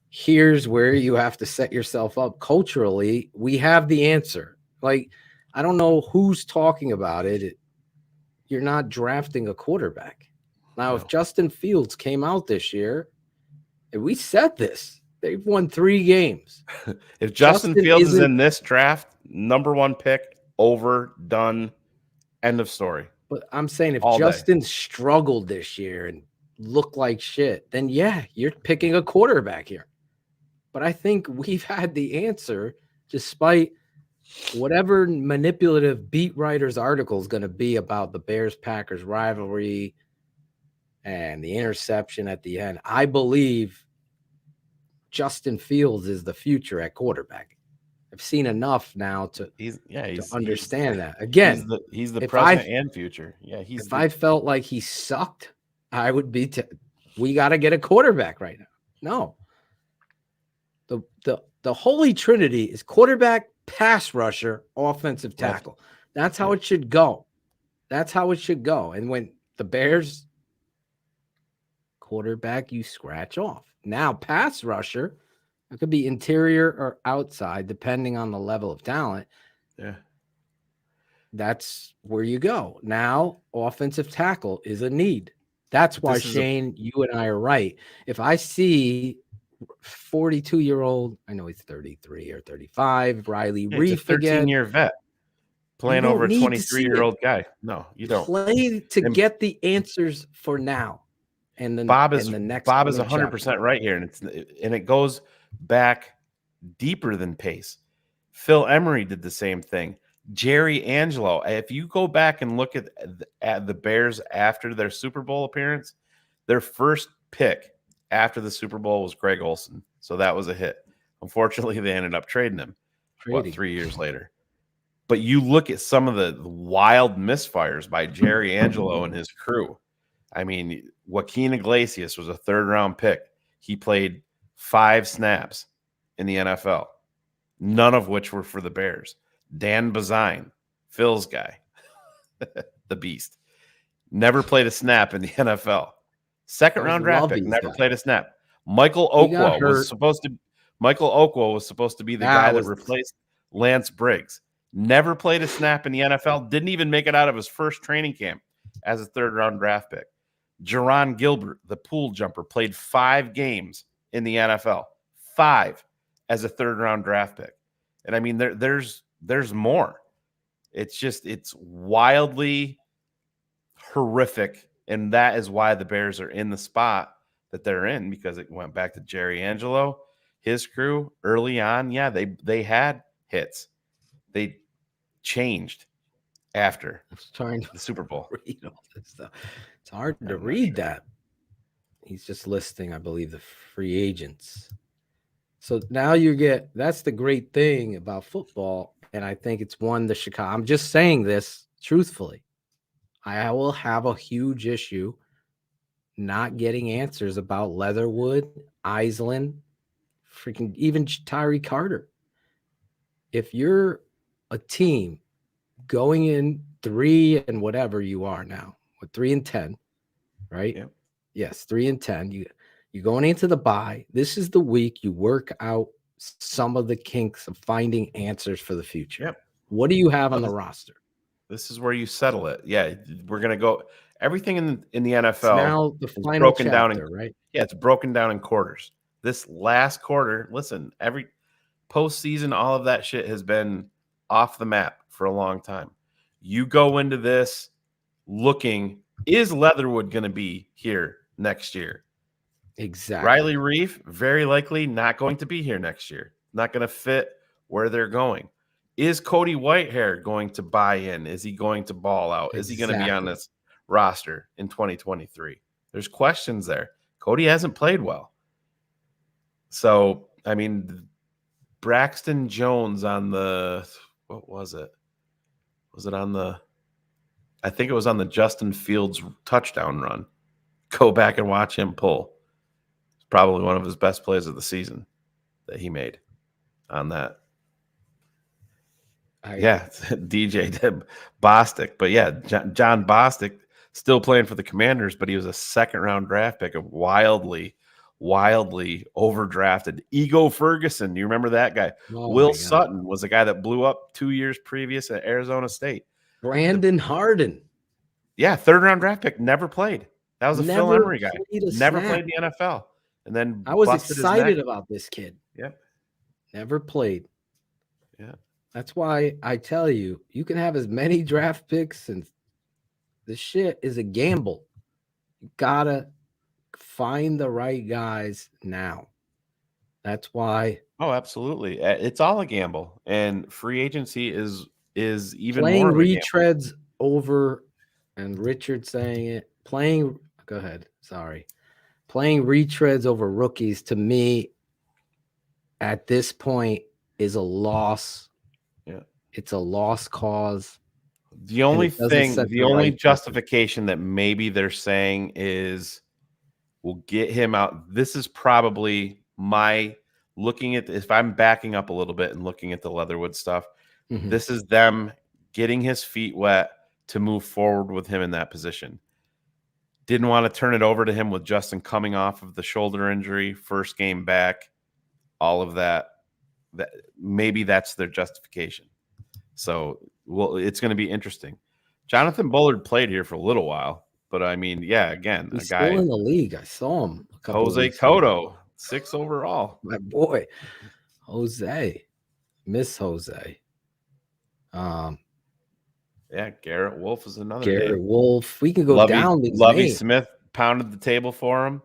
here's where you have to set yourself up culturally. We have the answer. Like, I don't know who's talking about it. You're not drafting a quarterback. Now, if Justin Fields came out this year, and we said this, They've won 3 games. If Justin Fields is isn't- in this draft, number 1 pick, over, done, end of story. But I'm saying if All day. Justin struggled this year and looked like shit, then yeah, you're picking a quarterback here. But I think we've had the answer despite whatever manipulative beat writers article is going to be about the Bears-Packers rivalry and the interception at the end. I believe Justin Fields is the future at quarterback. I've seen enough now to understand that. Again, he's the if present and future. Yeah, if I felt like he sucked, I would be. We got to get a quarterback right now. No, the holy trinity is quarterback, pass rusher, offensive tackle. That's how it should go. That's how it should go. And when the Bears quarterback, you scratch off. Now pass rusher. It could be interior or outside, depending on the level of talent. Yeah. That's where you go. Now, offensive tackle is a need. That's why, Shane, you and I are right. If I see 42-year-old, I know he's 33 or 35, Riley Reef again. 13-year vet playing over a 23-year-old guy. No, you don't. Play to get the answers for now. And then Bob is the next 100% right here, and it goes back deeper than Pace. Phil Emery did the same thing. Jerry Angelo. If you go back and look at the Bears after their Super Bowl appearance, their first pick after the Super Bowl was Greg Olsen, so that was a hit. Unfortunately, they ended up trading him 3 years later. But you look at some of the wild misfires by Jerry Angelo and his crew. I mean, Joaquin Iglesias was a 3rd-round pick. He played 5 snaps in the NFL, none of which were for the Bears. Dan Bazine, Phil's guy, the beast, never played a snap in the NFL. 2nd-round draft pick, never played a snap. Michael Okwa was supposed to be the guy that replaced Lance Briggs. Never played a snap in the NFL. Didn't even make it out of his first training camp as a 3rd-round draft pick. Jerron Gilbert, the pool jumper, played 5 games in the NFL. 5 as a 3rd-round draft pick. And I mean, there's more. It's wildly horrific. And that is why the Bears are in the spot that they're in, because it went back to Jerry Angelo, his crew early on. Yeah, they had hits. They changed after the Super Bowl. Read all this stuff. It's hard to read that. He's just listing, I believe, the free agents. So now that's the great thing about football. And I think it's one Chicago. I'm just saying this truthfully. I will have a huge issue not getting answers about Leatherwood, Iseland, freaking even Tyree Carter. If you're a team going in 3 and whatever you are now, with 3-10, right? Yep. Yes, 3-10. You're going into the bye. This is the week you work out some of the kinks of finding answers for the future. Yep. What do you have on the roster? This is where you settle it. Yeah, we're gonna go. Everything in the NFL now the final broken chapter, down in, right? Yeah, it's broken down in quarters. This last quarter, listen, every postseason, all of that shit has been off the map for a long time. You go into this looking, is Leatherwood going to be here next year? Exactly. Riley Reef, very likely not going to be here next year. Not going to fit where they're going. Is Cody Whitehair going to buy in? Is he going to ball out? Is he going to be on this roster in 2023? There's questions there. Cody hasn't played well. So, I mean, Braxton Jones on the, what was it? Was it on the, I think it was on the Justin Fields touchdown run. Go back and watch him pull. It's probably one of his best plays of the season that he made on that. DJ Bostic. But yeah, John Bostic still playing for the Commanders, but he was a 2nd-round draft pick, a wildly overdrafted. Ego Ferguson, you remember that guy? Will Sutton was the guy that blew up 2 years previous at Arizona State. Brandon Harden. Yeah, 3rd-round draft pick, never played. That was a Phil Emery guy. Never played in the NFL. and then I was busted his excited neck. about this kid. Yep. Never played. Yeah. That's why I tell you, you can have as many draft picks, and the shit is a gamble. You gotta find the right guys now. That's why. Oh, absolutely. It's all a gamble, and free agency is even Playing more of a gamble. retreads over, and Richard saying it. Go ahead. Sorry. Playing retreads over rookies, to me, at this point, is a loss. Yeah. It's a lost cause. The only right justification that maybe they're saying is we'll get him out. This is probably my looking at, if I'm backing up a little bit and looking at the Leatherwood stuff, this is them getting his feet wet to move forward with him in that position. Didn't want to turn it over to him with Justin coming off of the shoulder injury, first game back, all of that. That maybe that's their justification. So, well, it's going to be interesting. Jonathan Bullard played here for a little while, but I mean, yeah, again, He's a guy still in the league. I saw him a couple Jose weeks ago. Cotto, 6 overall. My boy, Jose. Miss Jose. Yeah, Garrett Wolf is another Garrett name. Wolf. We can go down these Lovey names. Smith pounded the table for him.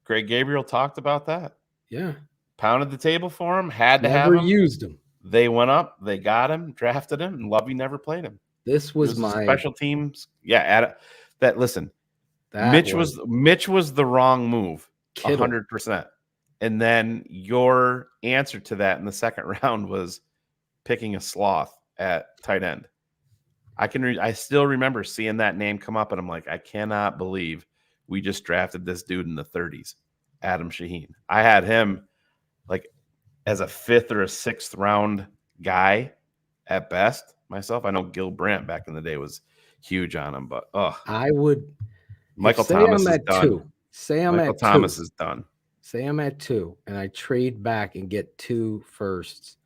Greg Gabriel talked about that. Yeah. Pounded the table for him. Had to have Never him. used him. They went up. They got him. Drafted him. And Lovey never played him. This was my special teams. Yeah. Listen. That Mitch was the wrong move. Kittle. 100%. And then your answer to that in the second round was picking a sloth at tight end. I still remember seeing that name come up, and I'm like, I cannot believe we just drafted this dude in the 30s, Adam Shaheen. I had him like as a 5th or a 6th round guy at best myself. I know Gil Brandt back in the day was huge on him, but I would. Michael Thomas is done. 2. Say I'm Michael at Thomas 2. is done. Say I'm at 2, and I trade back and get 2 firsts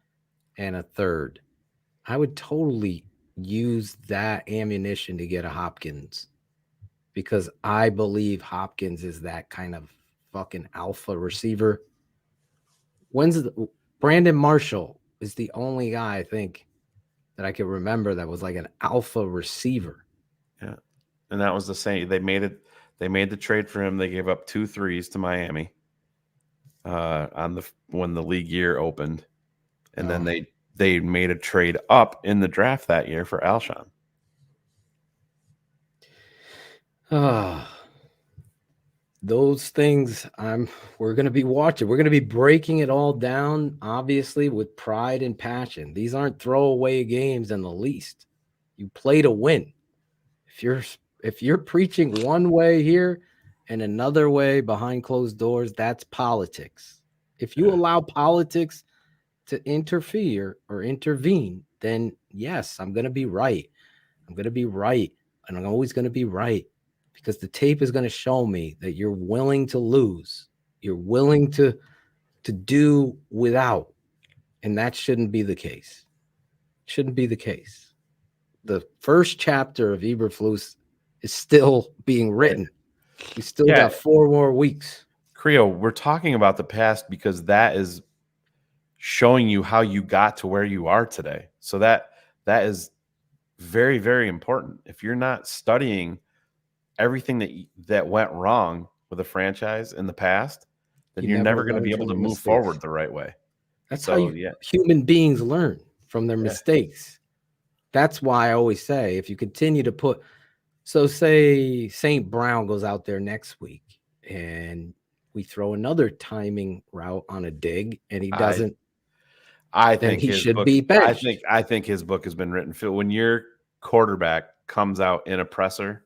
and a 3rd. I would totally use that ammunition to get a Hopkins, because I believe Hopkins is that kind of fucking alpha receiver. Brandon Marshall is the only guy I think that I can remember that was like an alpha receiver. Yeah. And that was the same. They made the trade for him. They gave up 2 threes to Miami when the league year opened. And then they made a trade up in the draft that year for Alshon. Those things we're going to be watching. We're going to be breaking it all down, obviously, with pride and passion. These aren't throwaway games in the least. You play to win. If you're preaching one way here and another way behind closed doors, that's politics. If you allow politics to interfere or intervene, then yes, I'm going to be right. I'm going to be right. And I'm always going to be right, because the tape is going to show me that you're willing to lose. You're willing to do without. And that shouldn't be the case. Shouldn't be the case. The first chapter of Eberflus is still being written. You still got 4 more weeks. Creo, we're talking about the past because that is showing you how you got to where you are today. So that is very, very important. If you're not studying everything that went wrong with a franchise in the past, then you're never going to be able to move forward the right way. That's how human beings learn from their mistakes. That's why I always say, if you continue to say St. Brown goes out there next week and we throw another timing route on a dig and he doesn't, I think he should be benched. I think his book has been written. Phil, when your quarterback comes out in a presser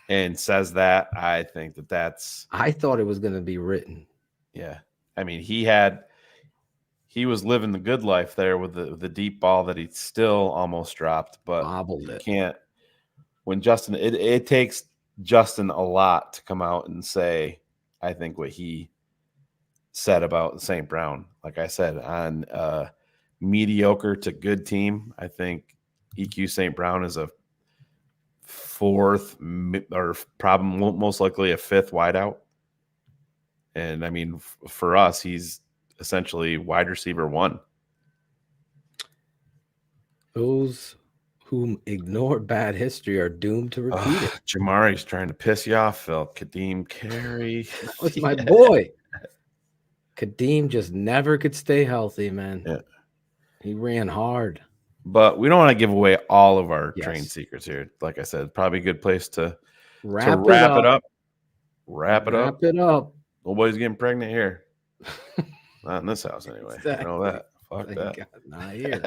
and says that, I think that's. I thought it was going to be written. Yeah, I mean, he was living the good life there with the deep ball that he still almost dropped, but bobbled it. Can't. When Justin, it takes Justin a lot to come out and say, I think what he said about St. Brown. Like I said, on mediocre to good team, I think EQ St. Brown is a 4th or probably most likely a 5th wideout. And I mean, for us, he's essentially wide receiver 1. Those who ignore bad history are doomed to repeat it. Jamari's trying to piss you off, Phil. Kadeem Carey. That was my boy. Kadeem just never could stay healthy, man. Yeah. He ran hard. But we don't want to give away all of our trade secrets here. Like I said, probably a good place to wrap it up. Wrap it up. Nobody's getting pregnant here. Not in this house, anyway. Exactly. You know that. Fuck that. God, not here.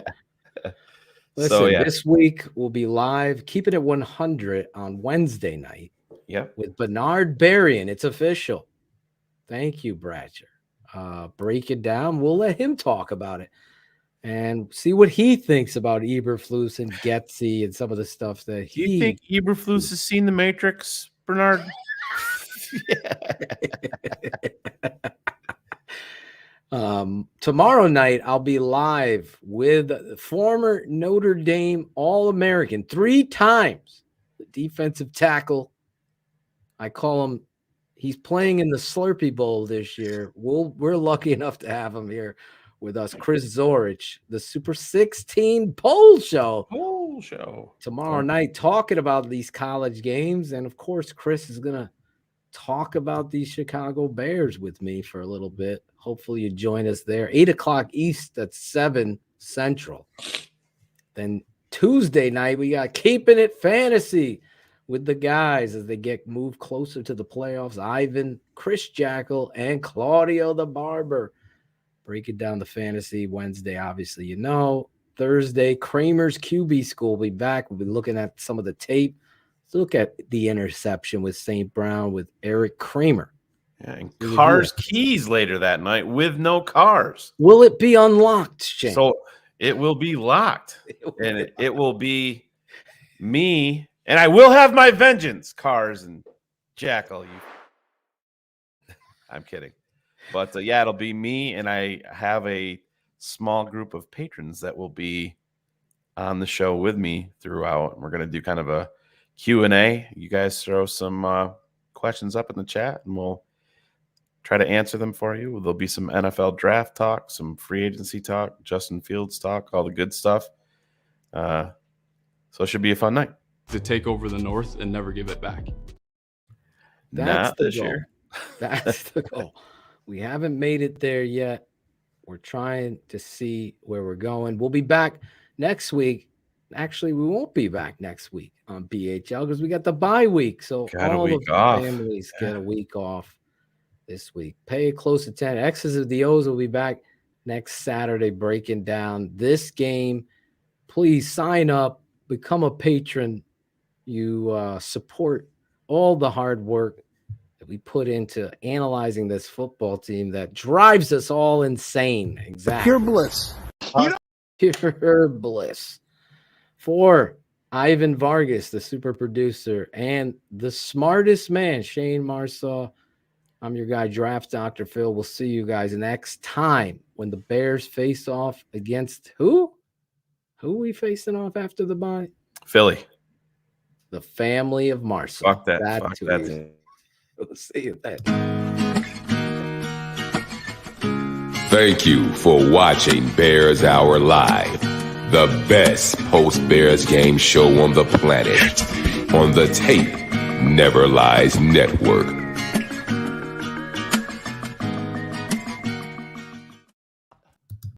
Listen, this week we'll be live. Keep it at 100 on Wednesday night. Yep. With Bernard Berrien. It's official. Thank you, Bratcher. Break it down. We'll let him talk about it and see what he thinks about Eberflus and Getsy and some of the stuff that Do you think Eberflus has seen The Matrix, Bernard? Tomorrow night I'll be live with former Notre Dame All-American 3 times, the defensive tackle. I call him. He's playing in the Slurpee Bowl this year. We're lucky enough to have him here with us, Chris Zorich, the Super 16 poll show. Tomorrow night, talking about these college games. And, of course, Chris is going to talk about these Chicago Bears with me for a little bit. Hopefully you join us there. 8 o'clock East, that's 7 Central. Then Tuesday night, we got Keeping It Fantasy with the guys as they get moved closer to the playoffs. Ivan, Chris Jackal, and Claudio the Barber. Breaking down the fantasy Wednesday, obviously, you know. Thursday, Kramer's QB School will be back. We'll be looking at some of the tape. Let's look at the interception with St. Brown with Eric Kramer. Yeah, and Cars Keys later that night with no cars. Will it be unlocked, Shane? So it will be locked. It will be me. And I will have my vengeance, Cars and Jackal. I'm kidding. But, yeah, it'll be me, and I have a small group of patrons that will be on the show with me throughout. And we're going to do kind of a Q&A. You guys throw some questions up in the chat, and we'll try to answer them for you. There'll be some NFL draft talk, some free agency talk, Justin Fields talk, all the good stuff. So it should be a fun night. To take over the North and never give it back. That's Not the this goal. year. That's the goal. We haven't made it there yet. We're trying to see where we're going. We'll be back next week. Actually, we won't be back next week on BHL because we got the bye week. So all of the families get a week off this week. Pay close attention. X's of the O's will be back next Saturday breaking down this game. Please sign up, become a patron. You support all the hard work that we put into analyzing this football team that drives us all insane. Exactly. Pure bliss. Pure bliss. For Ivan Vargas, the super producer, and the smartest man, Shane Marsaw, I'm your guy, Draft Dr. Phil. We'll see you guys next time when the Bears face off against who? Who are we facing off after the bye? Philly. The family of Marsaw. Fuck that. Fuck that. We'll see you then. Thank you for watching Bears Hour Live, the best post-Bears game show on the planet, on the Tape Never Lies Network.